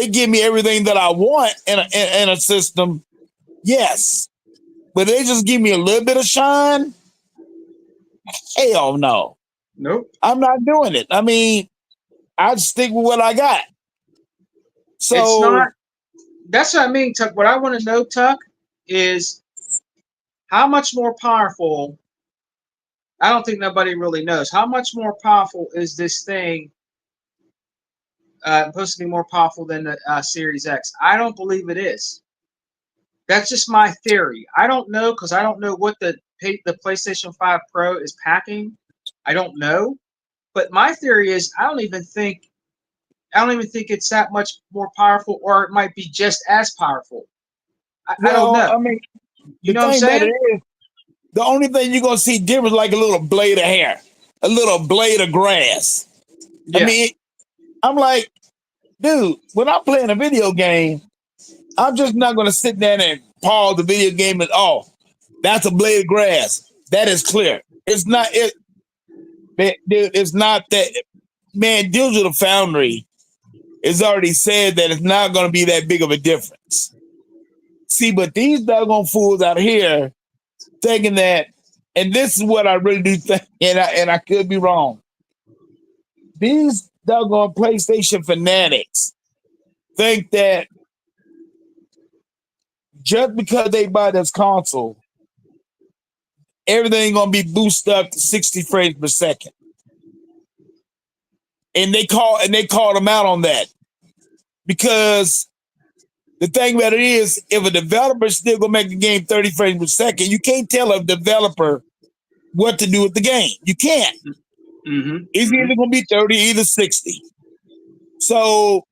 give me everything that I want in a system, yes. But they just give me a little bit of shine. Hell no. Nope. I'm not doing it. I mean, I'd stick with what I got. So it's not. That's what I mean, Tuck. What I want to know, Tuck, is how much more powerful. I don't think nobody really knows how much more powerful is this thing. Supposed to be more powerful than the Series X. I don't believe it is. That's just my theory. I don't know because I don't know what the PlayStation 5 Pro is packing. I don't know. But my theory is I don't even think it's that much more powerful, or it might be just as powerful. I don't know. I mean, You the know what I'm thing that saying? it is, the only thing you're gonna see different is like a little blade of hair, a little blade of grass. Yeah. I mean, I'm like, dude, when I'm playing a video game, I'm just not gonna sit down and pause the video game and that's a blade of grass. That is clear. It's not it, dude. It's not that. Man, Digital Foundry has already said that it's not going to be that big of a difference. See, but these doggone fools out here thinking that, and this is what I really do think, and I could be wrong. These doggone PlayStation fanatics think that just because they buy this console, everything gonna be boosted up to 60 frames per second. And they called them out on that. Because the thing about it is, if a developer's still gonna make the game 30 frames per second, you can't tell a developer what to do with the game. You can't. Mm-hmm. It's either gonna be 30, either 60. So,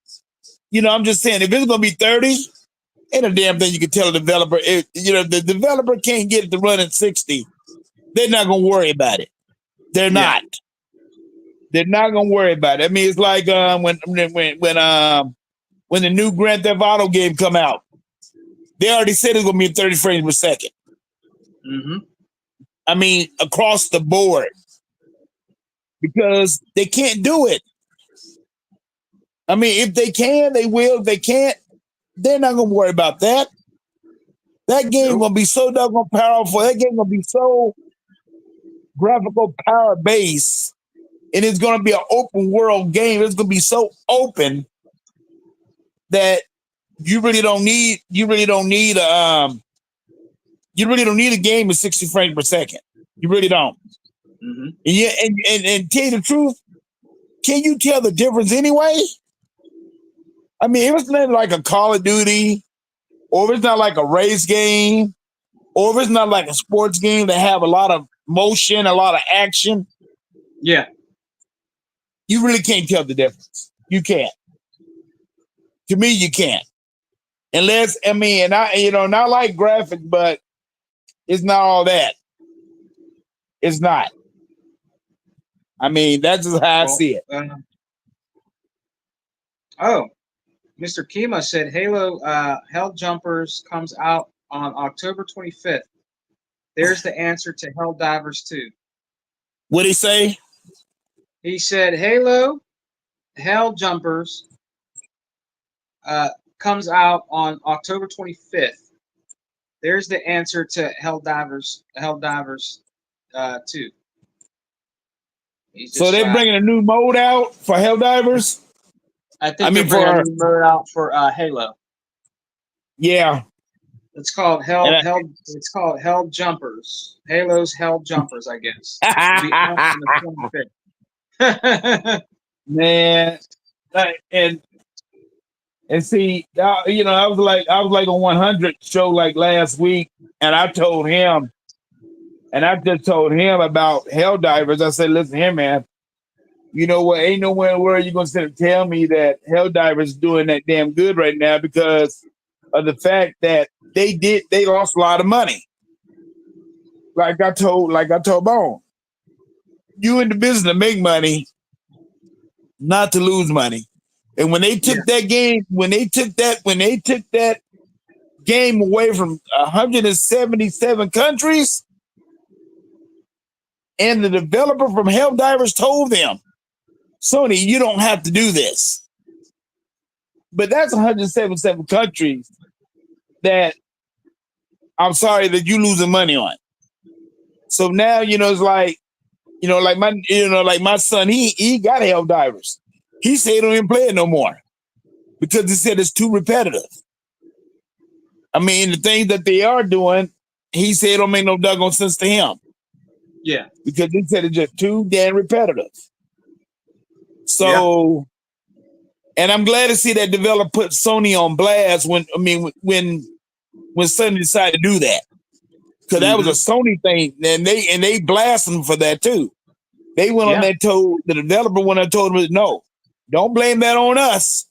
I'm just saying, if it's gonna be 30, ain't a damn thing you can tell a developer. If the developer can't get it to run at 60, they're not gonna worry about it. They're not. They're not gonna worry about it. I mean, it's like when the new Grand Theft Auto game come out, they already said it's gonna be 30 frames per second. Mm-hmm. I mean, across the board, because they can't do it. I mean, if they can, they will. If they can't, they're not gonna worry about that. That game gonna be so doggone powerful. That game gonna be so graphical power based, and it's gonna be an open world game. It's gonna be so open that you really don't need a game at 60 frames per second. You really don't. Mm-hmm. And tell you the truth, can you tell the difference anyway? I mean, if it's not like a Call of Duty, or if it's not like a race game, or if it's not like a sports game that have a lot of motion, a lot of action. Yeah. You really can't tell the difference. You can't. To me, you can't. Unless, I mean, and not like graphic, but it's not all that. It's not. I mean, that's just how I see it. Mr. Kima said Halo Hell Jumpers comes out on October 25th. There's the answer to Helldivers 2. What'd he say? He said Halo Hell Jumpers uh, comes out on October 25th. There's the answer to Hell Divers 2. He's So just they're bringing a new mode out for Helldivers. I I think they're mean, bringing a for new mode out for Halo. yeah, It's called and It's called Hell Jumpers. Halo's Hell Jumpers, I guess. It'll be out on the 25th. man, like, and see, you know, I was like on 100 show like last week, and I told him, and I just told him about Helldivers. I said, listen here, man. You know what? Ain't nowhere in the world you're gonna sit and tell me that Helldivers is doing that damn good right now because of the fact that they lost a lot of money. Like I told Bone, you in the business to make money, not to lose money. And when they Yeah. took that game, when they took that game away from 177 countries, and the developer from Helldivers told them, Sony, you don't have to do this. But that's 177 countries that I'm sorry that you losing money on. So now, you know, it's like, you know, like my son, he got Helldivers. He said he don't even play it no more because he said it's too repetitive. I mean, the things that they are doing, he said it don't make no doggone sense to him. Yeah. Because he said it's just too damn repetitive. Yeah. So, and I'm glad to see that developer put Sony on blast when Sony decided to do that. Because that was a Mm-hmm. Sony thing, and they blasted them for that too. They went on Yeah. that told the developer when I told him no, don't blame that on us.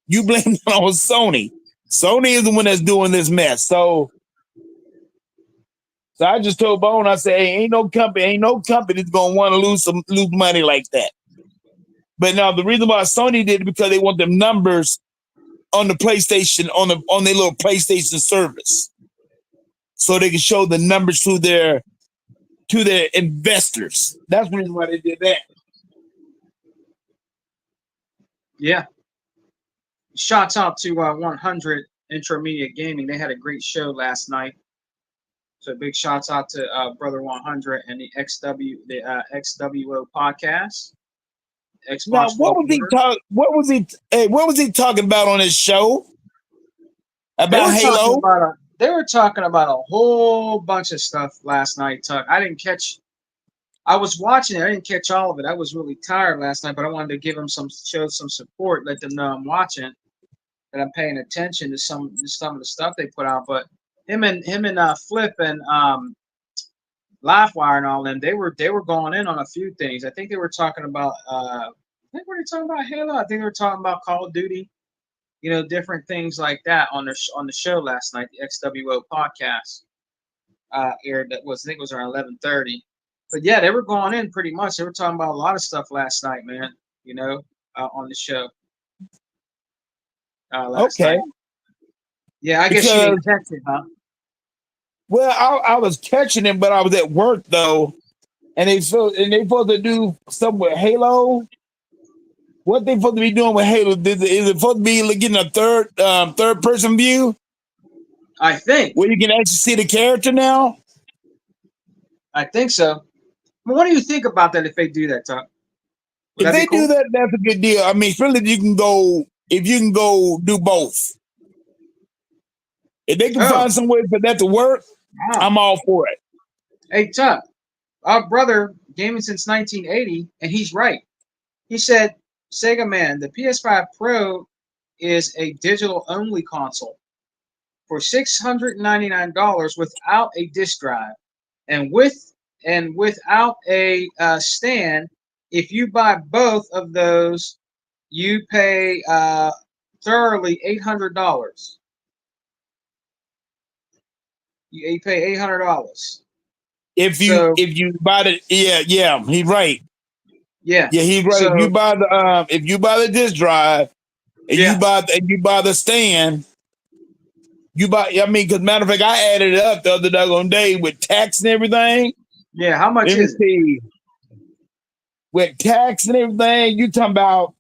You blame that on Sony. Sony is the one that's doing this mess. So I just told Bone, I said, hey, ain't no company that's gonna want to lose money like that. But now the reason why Sony did it because they want them numbers on the PlayStation, on their little PlayStation service. So they can show the numbers to their investors. That's the reason why they did that. Yeah. Shouts out to 100 Intramedia Gaming. They had a great show last night. So big shouts out to Brother 100 and the XWO podcast, Now, Xbox World Order. What was he talking about on his show? They About were talking Halo? about a whole bunch of stuff last night, Tuck. I was watching it. I didn't catch all of it. I was really tired last night, but I wanted to show some support, let them know I'm watching, that I'm paying attention to some of the stuff they put out. But him and Flip and Livewire and all them, they were going in on a few things. I think they were talking about I think we were talking about Halo. I think they were talking about Call of Duty, different things like that on the show last night, the XWO podcast aired. That was, I think it was around 11:30. But yeah, they were going in pretty much. They were talking about a lot of stuff last night, man. On the show last Okay. night. Yeah, I guess you Because didn't catch it, huh? well, I was catching him, but I was at work though, and they supposed to do something with Halo. What they supposed to be doing with Halo? Is it supposed to be getting a third person view I think. where you can actually see the character now? I think so. Well, what do you think about that if they do that, Tuck? Would If that be they do cool? that, that's a good deal. I mean, really, if you can go do both. If they can Oh, find some way for that to work, wow. I'm all for it. Hey, Tuck, our brother gaming since 1980, and he's right. He said, Sega Man, the PS5 Pro is a digital only console for $699 without a disc drive, and without a stand. If you buy both of those, you pay thoroughly $800. You pay $800. So If you buy the he's right. yeah, Yeah, he's right. so If you buy the disc drive and yeah, you buy the stand, you buy. I mean, because matter of fact, I added it up the other day with tax and everything. yeah. How much Let me is it? see. With tax and everything, you talking about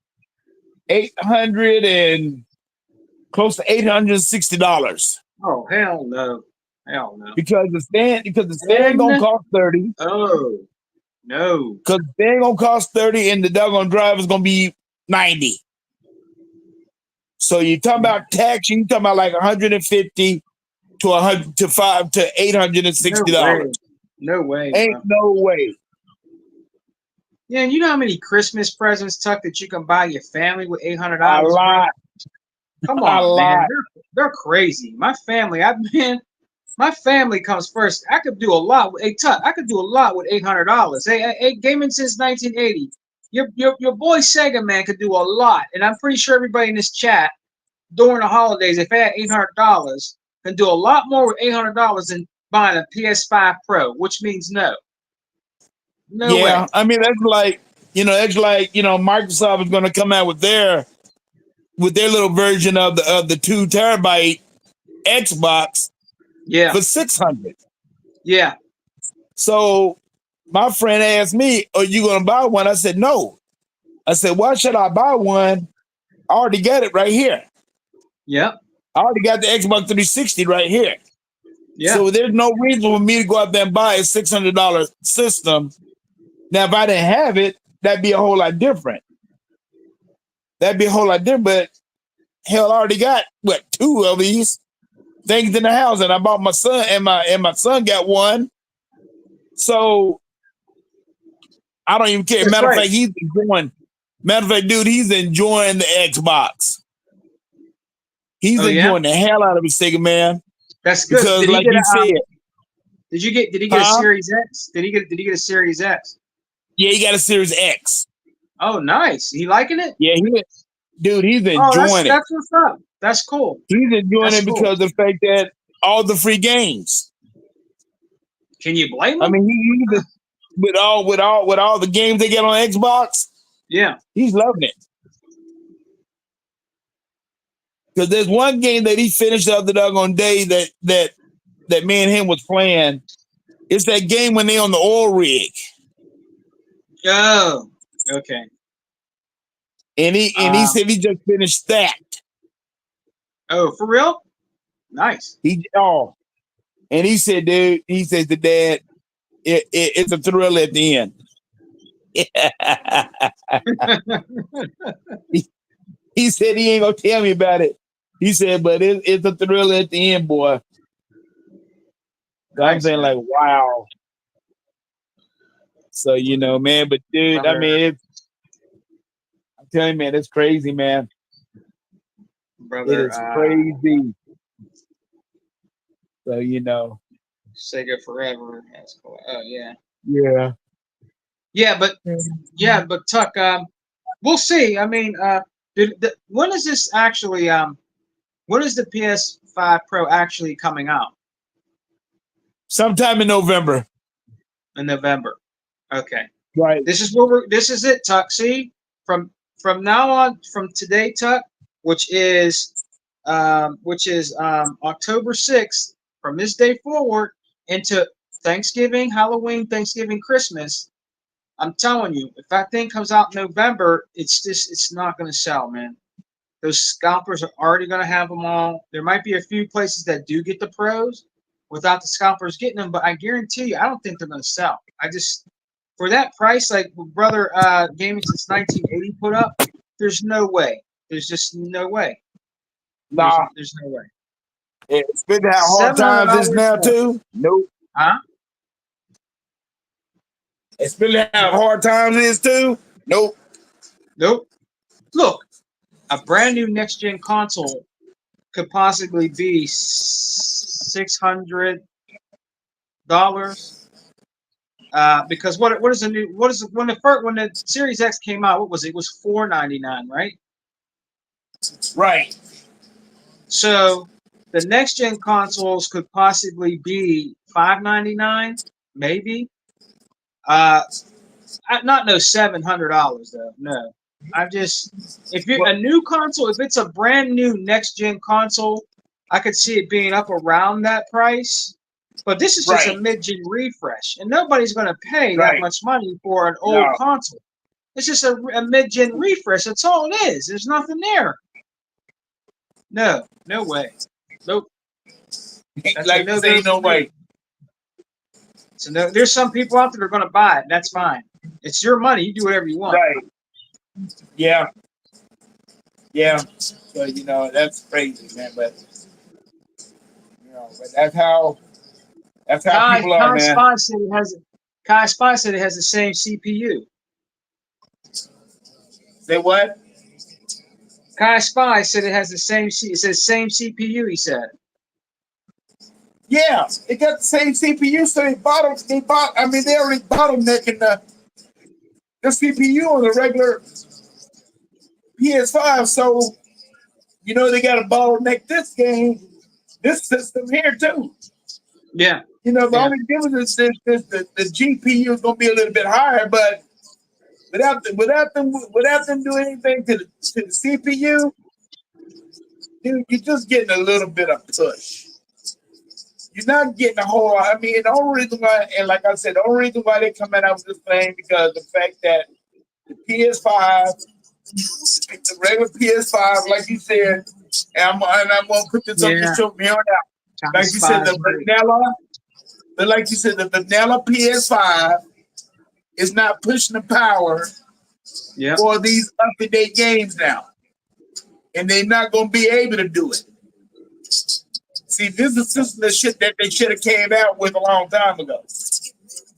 $800 and close to $860 Oh, hell no. Hell no. because the stand gonna And, cost 30. oh, no. Because the stand gonna cost 30 and the doggone drive is gonna be 90. So you talking about tax, you talking about like 150 to 100 to five to No $860. way. No way, Ain't bro. no way. Yeah, and you know how many Christmas presents, Tuck, that you can buy your family with A $800, bro? lot, Come a on, man. lot. They're crazy. My family comes first. I could do a lot with Tuck. I could do a lot with $800. Hey, gaming since 1980. Your boy Sega man could do a lot, and I'm pretty sure everybody in this chat during the holidays, if they had $800, can do a lot more with $800 than buying a PS5 Pro, which means no, no way. Yeah, I mean that's like Microsoft is going to come out with their little version of the 2 terabyte Xbox Yeah, for 600. yeah, So my friend asked me, "Are you going to buy one?" I said, "No." I said, "Why should I buy one? I already got it right here. yep, I already got the Xbox 360 right here. yeah. So there's no reason for me to go out there and buy a $600 system. Now, if I didn't have it, that'd be a whole lot different. But hell, I already got what 2 of these things in the house, and I bought my son, and my son got one. So I don't even care. That's Matter of right. fact, dude, he's enjoying the Xbox. He's Oh yeah, enjoying the hell out of it, Sega man. that's good. Because, Did he like get you a said, Did he get a huh? Series X? Did he get a Series X? Yeah, he got a Series X. Oh, nice. He liking it? Yeah, dude, he's Oh, that's enjoying it. that's what's up. That's cool. He's enjoying That's it cool. because of the fact that all the free games. Can you blame I him? mean, he just with all the games they get on Xbox, Yeah. he's loving it. Because there's one game that he finished the other doggone day that me and him was playing. It's that game when they on the oil rig, Oh, okay. and he Um. said he just finished that. Oh, for real? Nice. And he said, dude, he says to dad, it's a thrill at the end. he said he ain't gonna tell me about it. He said, but it's a thrill at the end, boy. So I'm Nice, saying man. like, wow. So man, but dude, I Brother, mean, I'm telling you, man, it's crazy, man. It brother. is crazy. So Sega forever. That's cool. Oh yeah. yeah. Yeah, but Tuck. We'll see. I mean, when is this actually? When is the PS5 Pro actually coming out? Sometime in November, In November. Okay. right? This is it, Tuck. See, from now on, from today, Tuck, which is October 6th, from this day forward into Thanksgiving, Halloween, Thanksgiving, Christmas. I'm telling you, if that thing comes out in November, it's not going to sell, man. Those scalpers are already going to have them all. There might be a few places that do get the pros without the scalpers getting them, but I guarantee you, I don't think they're going to sell. For that price, like brother gaming since 1980 put up, there's no way. There's just no way. Nah, There's no way. it's been to have hard Seven hundred times this dollars. now too. Nope. Huh? It's been to have hard times this too. Nope. Nope. Look, a brand new next gen console could possibly be $600. Because what is the new what is when the Series X came out? What was it? It was $499, right? Right. So the next gen consoles could possibly be $599, maybe. Not no $700 though. No, if you're a new console, if it's a brand new next gen console, I could see it being up around that price. But this is just a Right. mid gen refresh, and nobody's going to pay that Right. much money for an old No. console. It's just a mid-gen refresh. That's all it is. There's nothing there. No, no way. Nope. That's Like a you say, no-go no for me. way. So no, there's some people out there that are going to buy it. That's fine. It's your money. You do whatever you want. Right. Yeah. Yeah. So, that's crazy, man. But, but that's how Kai people are, Kai man. Spy said it has. Kai Spy said it has the same CPU. Say what? Kai Spy said it has the same. It says same CPU. He said. Yeah, it got the same CPU, so they already bottlenecking the CPU on the regular PS5, so they got to bottleneck this system here too. Yeah. The only difference is the GPU is going to be a little bit higher, but without them doing anything to the CPU, dude, you're just getting a little bit of push. You're not getting a whole lot. I mean, the only reason why, and like I said, the only reason why they're coming out with this thing because the fact that the PS5, the regular PS5, like you said, and I'm going to put this up to show me on out. Like you said, the vanilla PS5 is not pushing the power for these up-to-date games now. And they're not going to be able to do it. See, this is the shit that they should have came out with a long time ago.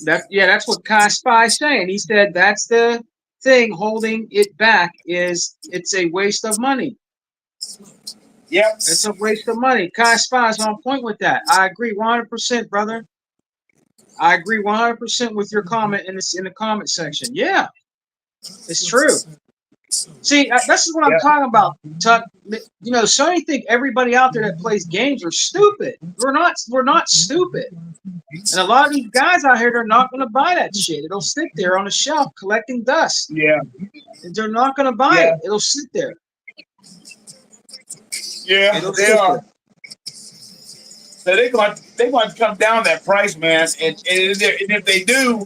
That's what Kai Spy is saying. He said that's the thing holding it back is it's a waste of money. Yep. It's a waste of money. Kai Spy is on point with that. I agree 100%, brother. I agree 100% with your comment in the comment section. Yeah, it's true. See, this is what I'm talking about, Tuck. Sony think everybody out there that plays games are stupid. We're not stupid. And a lot of these guys out here, they're not going to buy that shit. It'll sit there on a shelf collecting dust. Yeah. And they're not going to buy it. It'll sit there. Yeah, they are. So they're going to come down that price, man. And if they do,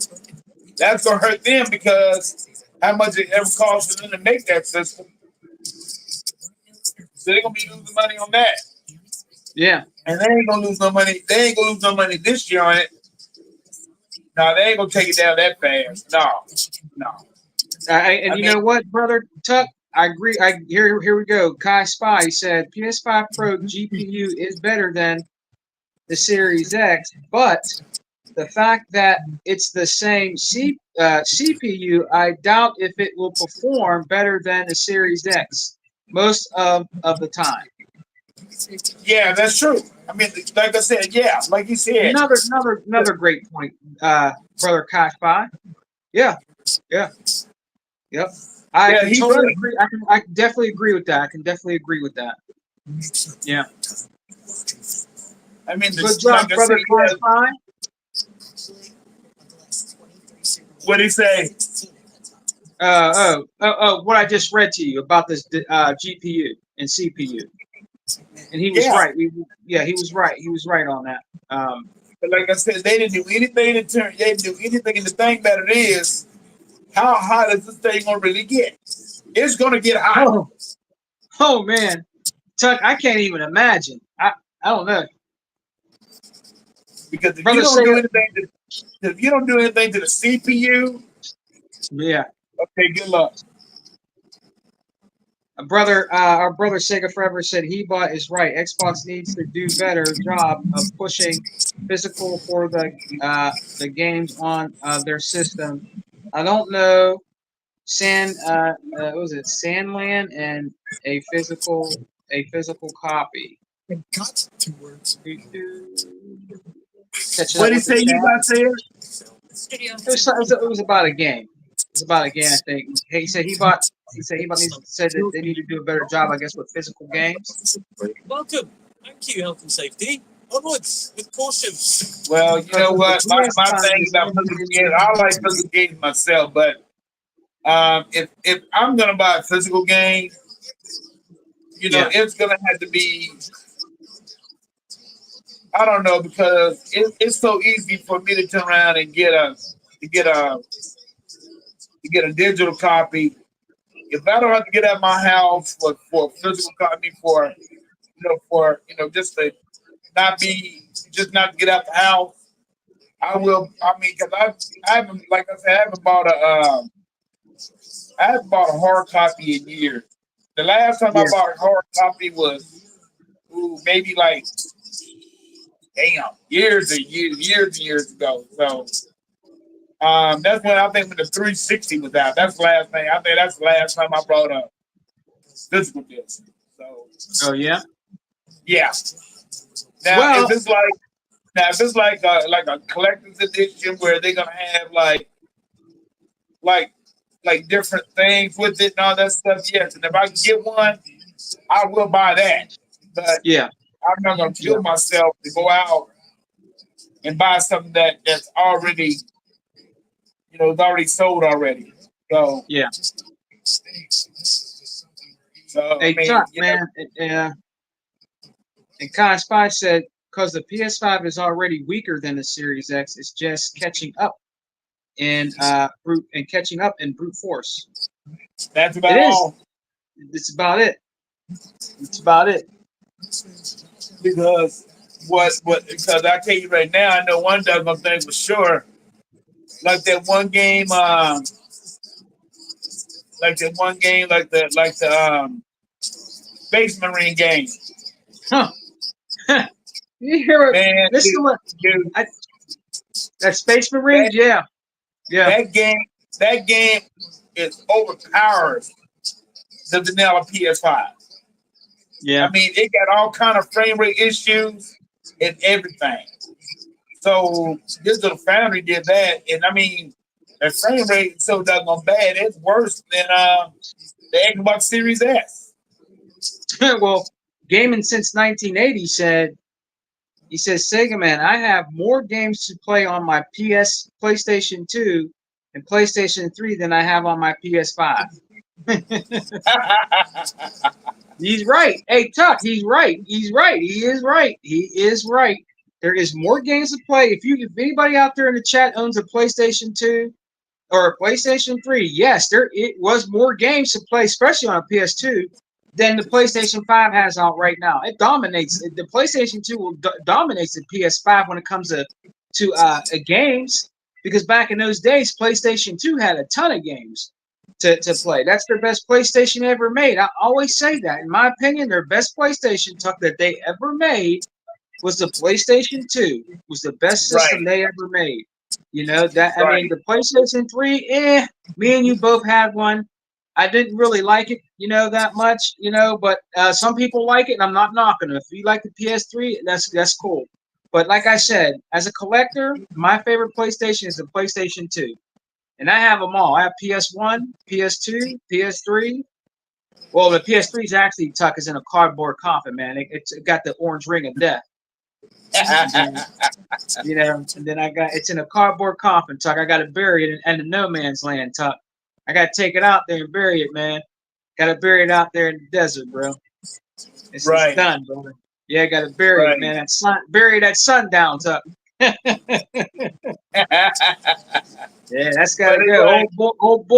that's going to hurt them because how much it ever costs for them to make that system. So they're going to be losing money on that. Yeah. And they ain't going to lose no money. They ain't going to lose no money this year on it. No, they ain't going to take it down that fast. No. You know what, brother Tuck? I agree. Here we go. Kai Spy said PS5 Pro GPU is better than the Series X, but the fact that it's the same CPU, I doubt if it will perform better than the Series X most of the time. Yeah, that's true. I mean, like I said, yeah, like you said. Another great point, brother Kai Spy. Yeah. Yep. I totally agree. I can definitely agree with that. Yeah. I mean, good job, brother Kai Spy. What'd he say? What I just read to you about this GPU and CPU, and he was right. He was right. He was right on that. But like I said, they didn't do anything They didn't do anything. And the thing about it is, how hot is this thing gonna really get? It's gonna get hot. Oh man, Tuck, I can't even imagine. I don't know. Because if you don't do anything to the CPU, yeah. Okay, good luck. Our brother Sega Forever said Hebot is right. Xbox needs to do better job of pushing physical for the games on their system. I don't know. What was it? Sandland and a physical copy. Got 2 words. What did he say? You got there? It was about a game. It's about a game, I think. He said Hebot said that they need to do a better job, I guess, with physical games. Welcome. Thank you, health and safety. Onwards with caution. Well, you know what? My thing about physical games, I like physical games myself, but if I'm gonna buy a physical game, it's gonna have to be. I don't know, because it's so easy for me to turn around and get a to get a digital copy. If I don't have to get out of my house for a physical copy just to not be just not to get out the house, I will. I mean, because I haven't, like I said, I haven't bought a hard copy in years. The last time I Yeah. bought a hard copy was maybe like years ago. So that's when I think when the 360 was out. That's the last thing. I think that's the last time I brought a physical disc. So Oh yeah. yeah. Now Well, if it's like a collector's edition where they're gonna have like like different things with it and all that stuff, yes. And if I can get one, I will buy that. But yeah. I'm not gonna Yeah. kill myself to go out and buy something that's already it's already sold already. So Yeah. I Hey, mean, Chuck, man, and Kai Spy said because the PS5 is already weaker than the Series X, it's just catching up in brute force. that's It about is. all. It's about it. It's about it. Because because I tell you right now, I know one dozen thing for sure. Like that one game, like the Space Marine game. Huh. You hear it? Man, Listen to what dude, I, that Space that Marines. Yeah. Yeah. that game that game is overpowers the vanilla PS5. I Yeah. mean, it got all kind of frame rate issues and everything. So this little foundry did that, and I mean, the frame rate is so doggone bad. It's worse than the Xbox Series S. Well, gaming since 1980 said he says Sega man, I have more games to play on my PlayStation 2 and PlayStation 3 than I have on my PS5. He's right. Hey, Tuck, he's right. He's right. He is right. He is right. There is more games to play. If anybody out there in the chat owns a PlayStation 2 or a PlayStation 3, yes, there it was more games to play, especially on a PS2, than the PlayStation 5 has out right now. It dominates. The PlayStation 2 will dominates the PS5 when it comes to games, because back in those days, PlayStation 2 had a ton of games to play. That's their best PlayStation ever made. I always say that. In my opinion, their best PlayStation Tuck that they ever made was the PlayStation 2. Was the best system Right, they ever made. You know that I mean right, the PlayStation 3, me and you both had one. I didn't really like it, that much, but some people like it, and I'm not knocking it. If you like the PS3, that's cool. But like I said, as a collector, my favorite PlayStation is the PlayStation 2. And I have them all. I have PS1, PS2, PS3. Well, the PS3 is actually Tuck is in a cardboard coffin, man. It's got the orange ring of death. And then, and then it's in a cardboard coffin, Tuck. I got to bury it in the no man's land, Tuck. I got to take it out there and bury it, man. Got to bury it out there in the desert, bro. It's right, done, brother. Yeah, I got to bury it, right. man. Bury that sundown, Tuck. Yeah, that's But gotta go. anyway, Old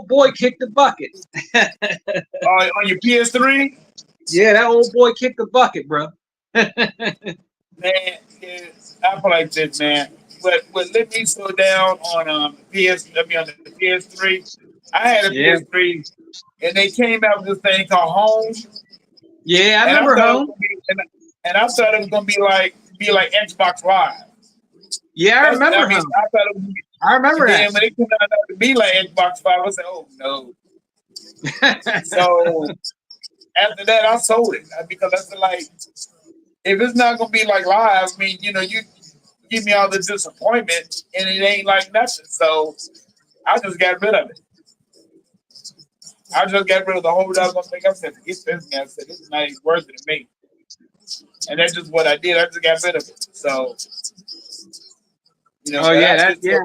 boy kicked the bucket. on your PS3, Yeah, that old boy kicked the bucket, bro. man, I feel like this, man. But let me slow down on on the PS3. I had a Yeah, PS3, and they came out with this thing called Home, yeah, I and I remember thought it was home. gonna be, and I thought it was gonna be like Xbox Live. Yeah, I remember I mean, home. I thought it was. I And remember that. then when it came out to be like Xbox Five, I said, "Oh no!" So after that, I sold it because I feel like if it's not gonna be like live, I mean, you give me all the disappointment, and it ain't like nothing. So I just got rid of it. I just got rid of the whole doggone thing. I said, "Forget this, man." I said, "This is not even worth it to me," and that's just what I did. I just got rid of it. So Oh but yeah, I did still.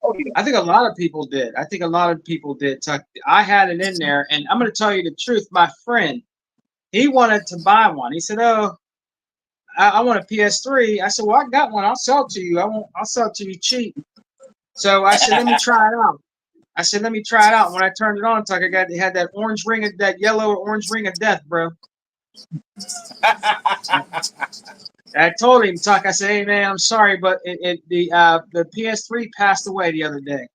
Oh yeah. I think a lot of people did. I think a lot of people did. Tuck. I had it in there, and I'm gonna tell you the truth. My friend, he wanted to buy one. He said, "Oh, I want a PS3." I said, "Well, I got one. I'll sell it to you. I'll sell it to you cheap." So I said, "Let me try it out." I said, let me try it out. When I turned it on, Tuck, it had that orange ring of that yellow or orange ring of death, bro. I told him, Tuck. I said, hey man, I'm sorry, but the PS3 passed away the other day.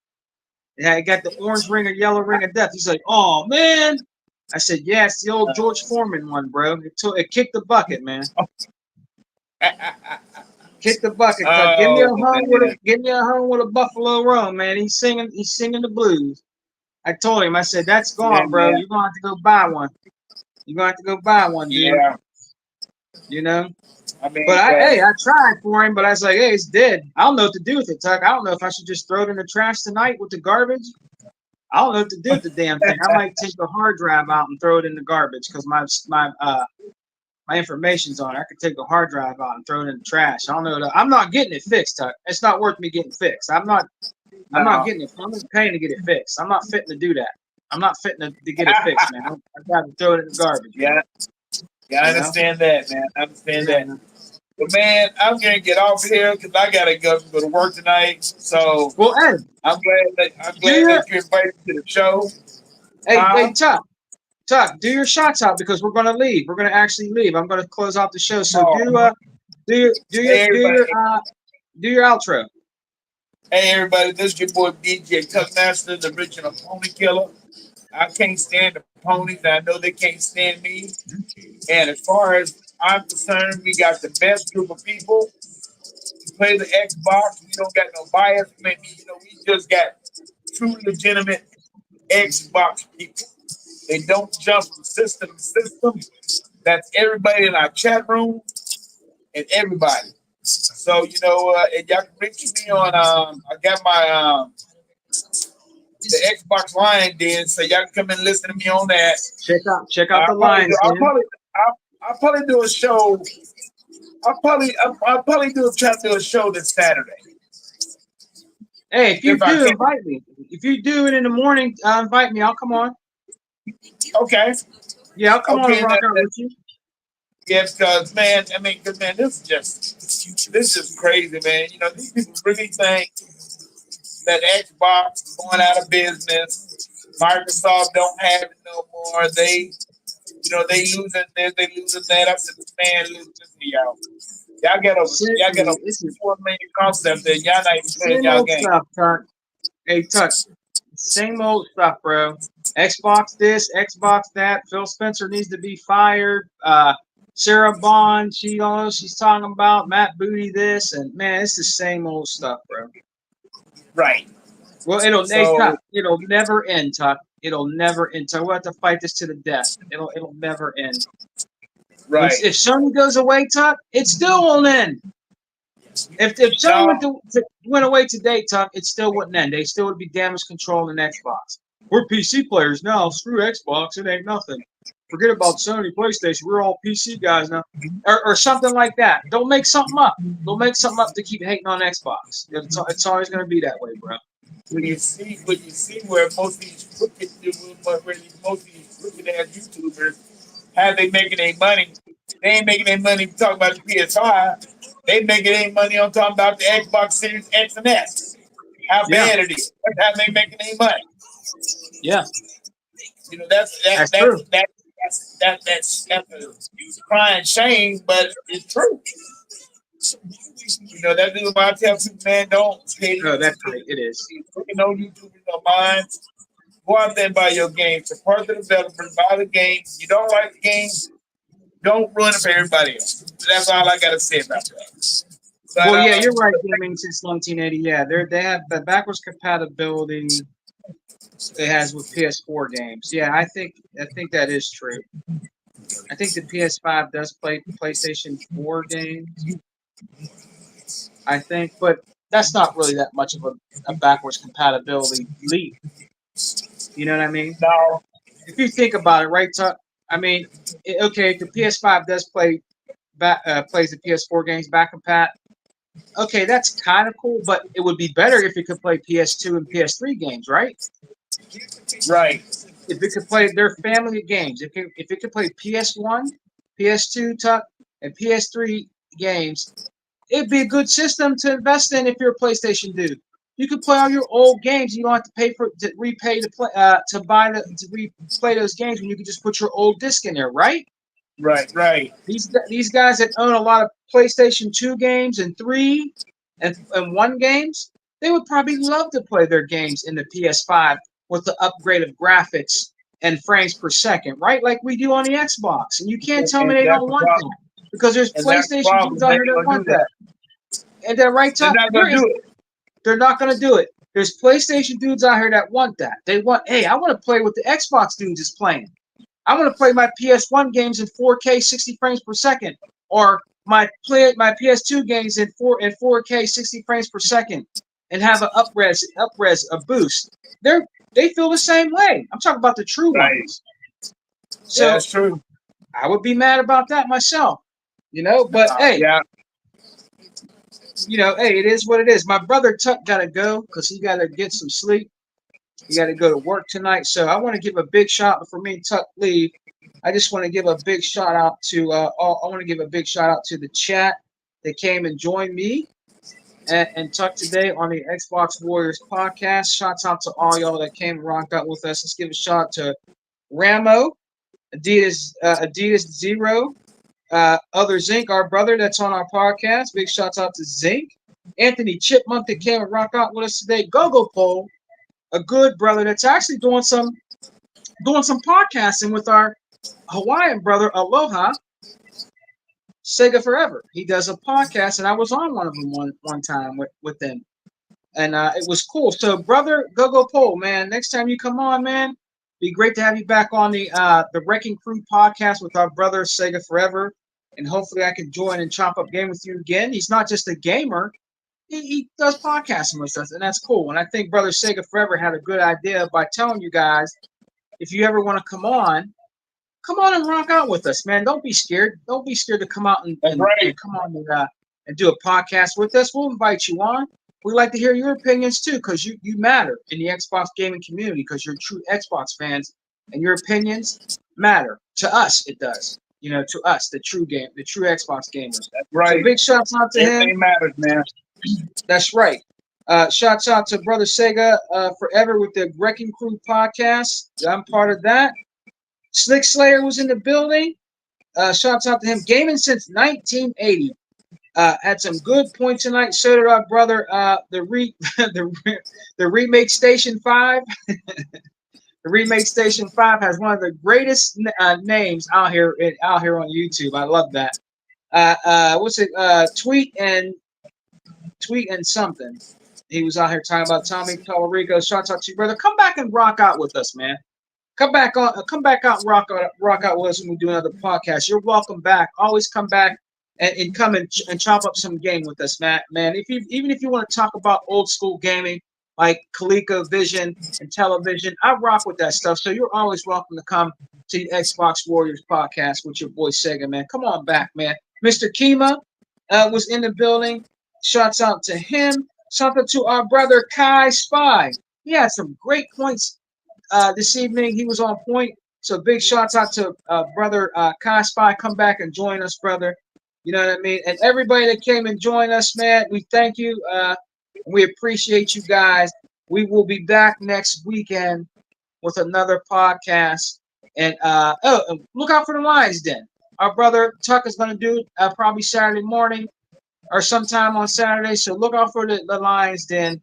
It got the orange ring or yellow ring of death. He's like, oh man. I said, yeah, it's the old George Foreman one, bro. It kicked the bucket, man. Kick the bucket. Give me a hung with a Buffalo Rum, man. He's singing the blues. I told him, I said, that's gone, bro. Yeah. You're gonna have to go buy one. You're gonna have to go buy one, dude. Yeah. You know? I mean, But I tried for him, but I was like, hey, it's dead. I don't know what to do with it, Tuck. I don't know if I should just throw it in the trash tonight with the garbage. I don't know what to do with the damn thing. I might take the hard drive out and throw it in the garbage because my information's on it. I could take the hard drive out and throw it in the trash. I don't know. I'm not getting it fixed, Tuck. It's not worth me getting fixed. I'm not getting it. I'm not paying to get it fixed. I'm not fitting to do that. I'm not fitting to get it fixed, man. I got to throw it in the garbage. Yeah, I understand that, man. I understand that. But man, I'm gonna get off here because I gotta go to work tonight. So, well, hey, I'm glad that you invited me to the show. Hey, Tuck, do your shots out because we're gonna leave. We're gonna actually leave. I'm gonna close off the show. So do your outro. Hey everybody, this is your boy DJ Tuckmaster, the original pony killer. I can't stand the ponies. I know they can't stand me. And as far as I'm concerned, we got the best group of people to play the Xbox. We don't got no bias. Maybe we just got true legitimate Xbox people. They don't jump from system to system. That's everybody in our chat room and everybody. So and y'all can reach me on. I got my the Xbox line then, so y'all can come and listen to me on that. Check out the lines. I'll probably do a show. I'll probably try to do a show this Saturday. Hey, if you do, invite me. If you do it in the morning, invite me. I'll come on. Okay. Yeah, I'll come on and rock out with you. Yeah, because man, this is crazy, man. These people really think that Xbox is going out of business. Microsoft don't have it no more. They losing this, they losing that. I said, man, listen to y'all. Y'all got a 4 million concept that y'all not even playing y'all game. Stuff, Tuck. Hey, Tuck. Same old stuff, bro. Xbox this, Xbox that. Phil Spencer needs to be fired. Sarah Bond, she's talking about Matt Booty this, and man, it's the same old stuff, bro. Right. Well, it'll never end, Tuck. It'll never end. Tuck. We'll have to fight this to the death. It'll never end. Right. If Sony goes away, Tuck, it still won't end. If Sony went away today, Tuck, it still wouldn't end. They still would be damage control in Xbox. We're PC players now. Screw Xbox. It ain't nothing. Forget about Sony, PlayStation. We're all PC guys now, or something like that. Don't make something up. Don't make something up to keep hating on Xbox. It's always going to be that way, bro. When you see where most of these crooked ass YouTubers how they making their money, they ain't making their money talking about the PS5. They making their money on talking about the Xbox Series X and S. How bad it is. That's how they making their money. Yeah. That's true. That's a crying shame, but it's true. That's the why I tell people, man, don't pay. No, that's right. It is. No YouTubers no mind. Go out there and buy your game. Support the developers. Buy the game. If you don't like the game, don't ruin it for everybody else. That's all I got to say about that. But, well, yeah, you're right. Gaming since 1980. Yeah, they have the backwards compatibility it has with PS4 games. Yeah, I think that is true. I think the PS5 does play PlayStation 4 games. I think, but that's not really that much of a backwards compatibility leap. You know what I mean? No. If you think about it, right, Tuck? I mean, okay, the PS5 does plays the PS4 games back compat. Okay, that's kind of cool, but it would be better if it could play PS2 and PS3 games, right? Right. If it could play their family of games, if it could play PS1, PS2, Tuck, and PS3 games, it'd be a good system to invest in if you're a PlayStation dude. You can play all your old games. You don't have to pay to repay to play to replay those games, and you can just put your old disc in there, right? Right. These guys that own a lot of PlayStation 2 games and 3 and 1 games, they would probably love to play their games in the PS5 with the upgrade of graphics and frames per second, right? Like we do on the Xbox. And you can't tell me And they that's don't the want problem. that because there's And that's the PlayStation dudes problem. out They here ain't that gonna want do that. that. And they're right They're top. not gonna do it. They're not going to do it. There's PlayStation dudes out here that want that. They want, hey, I want to play what the Xbox dudes is playing. I want to play my PS1 games in 4K 60 frames per second, or my PS2 games in 4K 60 frames per second, and have an upres a boost. They feel the same way. I'm talking about the true Right. ones. Yeah, So that's true. I would be mad about that myself, But hey, Yeah. hey, it is what it is. My brother Tuck gotta go because he gotta get some sleep. He gotta go to work tonight. So I want to give a big shout before me and Tuck leave. I just want to give a big shout out to I want to give a big shout out to the chat that came and joined me and Tuck today on the Xbox Warriors podcast. Shouts out to all y'all that came and rocked out with us. Let's give a shout out to Ramo, Adidas Zero, other Zinc, our brother that's on our podcast. Big shouts out to Zinc. Anthony Chipmunk that came and rocked out with us today. Gogo Pole, a good brother that's actually doing some podcasting with our Hawaiian brother Aloha, Sega Forever. He does a podcast, and I was on one of them one time with them, and it was cool. So, brother Gogo Pole, man, next time you come on, man, be great to have you back on the Wrecking Crew podcast with our brother Sega Forever, and hopefully I can join and chop up game with you again. He's not just a gamer. He does podcasting with us, and that's cool. And I think Brother Sega Forever had a good idea by telling you guys, if you ever want to come on and rock out with us, man. Don't be scared. Don't be scared to come out and come on and do a podcast with us. We'll invite you on. We'd like to hear your opinions too, because you matter in the Xbox gaming community, because you're true Xbox fans, and your opinions matter to us. It does, to us, the true Xbox gamers. That's right. So big shouts out to him. Everything matters, man. That's right. Shouts out to Brother Sega Forever with the Wrecking Crew podcast. I'm part of that. Slick Slayer was in the building. Shouts out to him. Gaming since 1980. Had some good points tonight. So did our brother, the Remake Station 5. The Remake Station 5 has one of the greatest names out here on YouTube. I love that. What's it? Tweet and something. He was out here talking about Tommy Tallarico. Shouts out to you, brother. Come back and rock out with us, man. Come back out and rock out with us when we do another podcast. You're welcome back. Always come back and come and chop up some game with us, man. Even if you want to talk about old school gaming like ColecoVision and television, I rock with that stuff. So you're always welcome to come to the Xbox Warriors podcast with your boy Sega, man. Come on back, man. Mr. Kima was in the building. Shouts out to him. Shout out to our brother Kai Spy. He had some great points this evening. He was on point. So big shouts out to brother Kai Spy. Come back and join us, brother. You know what I mean? And everybody that came and joined us, man, we thank you. We appreciate you guys. We will be back next weekend with another podcast. And look out for the Lions Den. Our brother Tuck is going to do it probably Saturday morning or sometime on Saturday. So look out for the Lions Den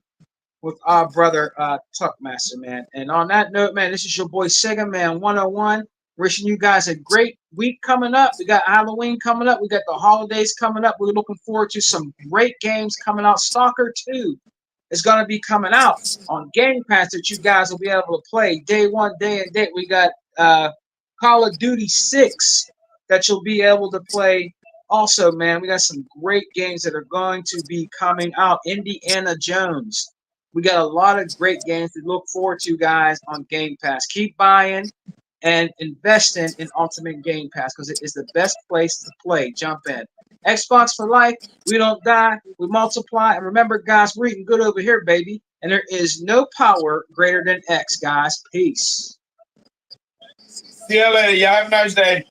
with our brother Tuckmaster, man. And on that note, man, this is your boy Sega Man 101. Wishing you guys a great week coming up. We got Halloween coming up. We got the holidays coming up. We're looking forward to some great games coming out. Stalker 2 is going to be coming out on Game Pass that you guys will be able to play day one, day and date. We got Call of Duty 6 that you'll be able to play. Also, man, we got some great games that are going to be coming out. Indiana Jones. We got a lot of great games to look forward to, guys, on Game Pass. Keep buying and investing in Ultimate Game Pass because it is the best place to play. Jump in. Xbox for life. We don't die. We multiply. And remember, guys, we're eating good over here, baby. And there is no power greater than X, guys. Peace. See you later. Y'all have a nice day.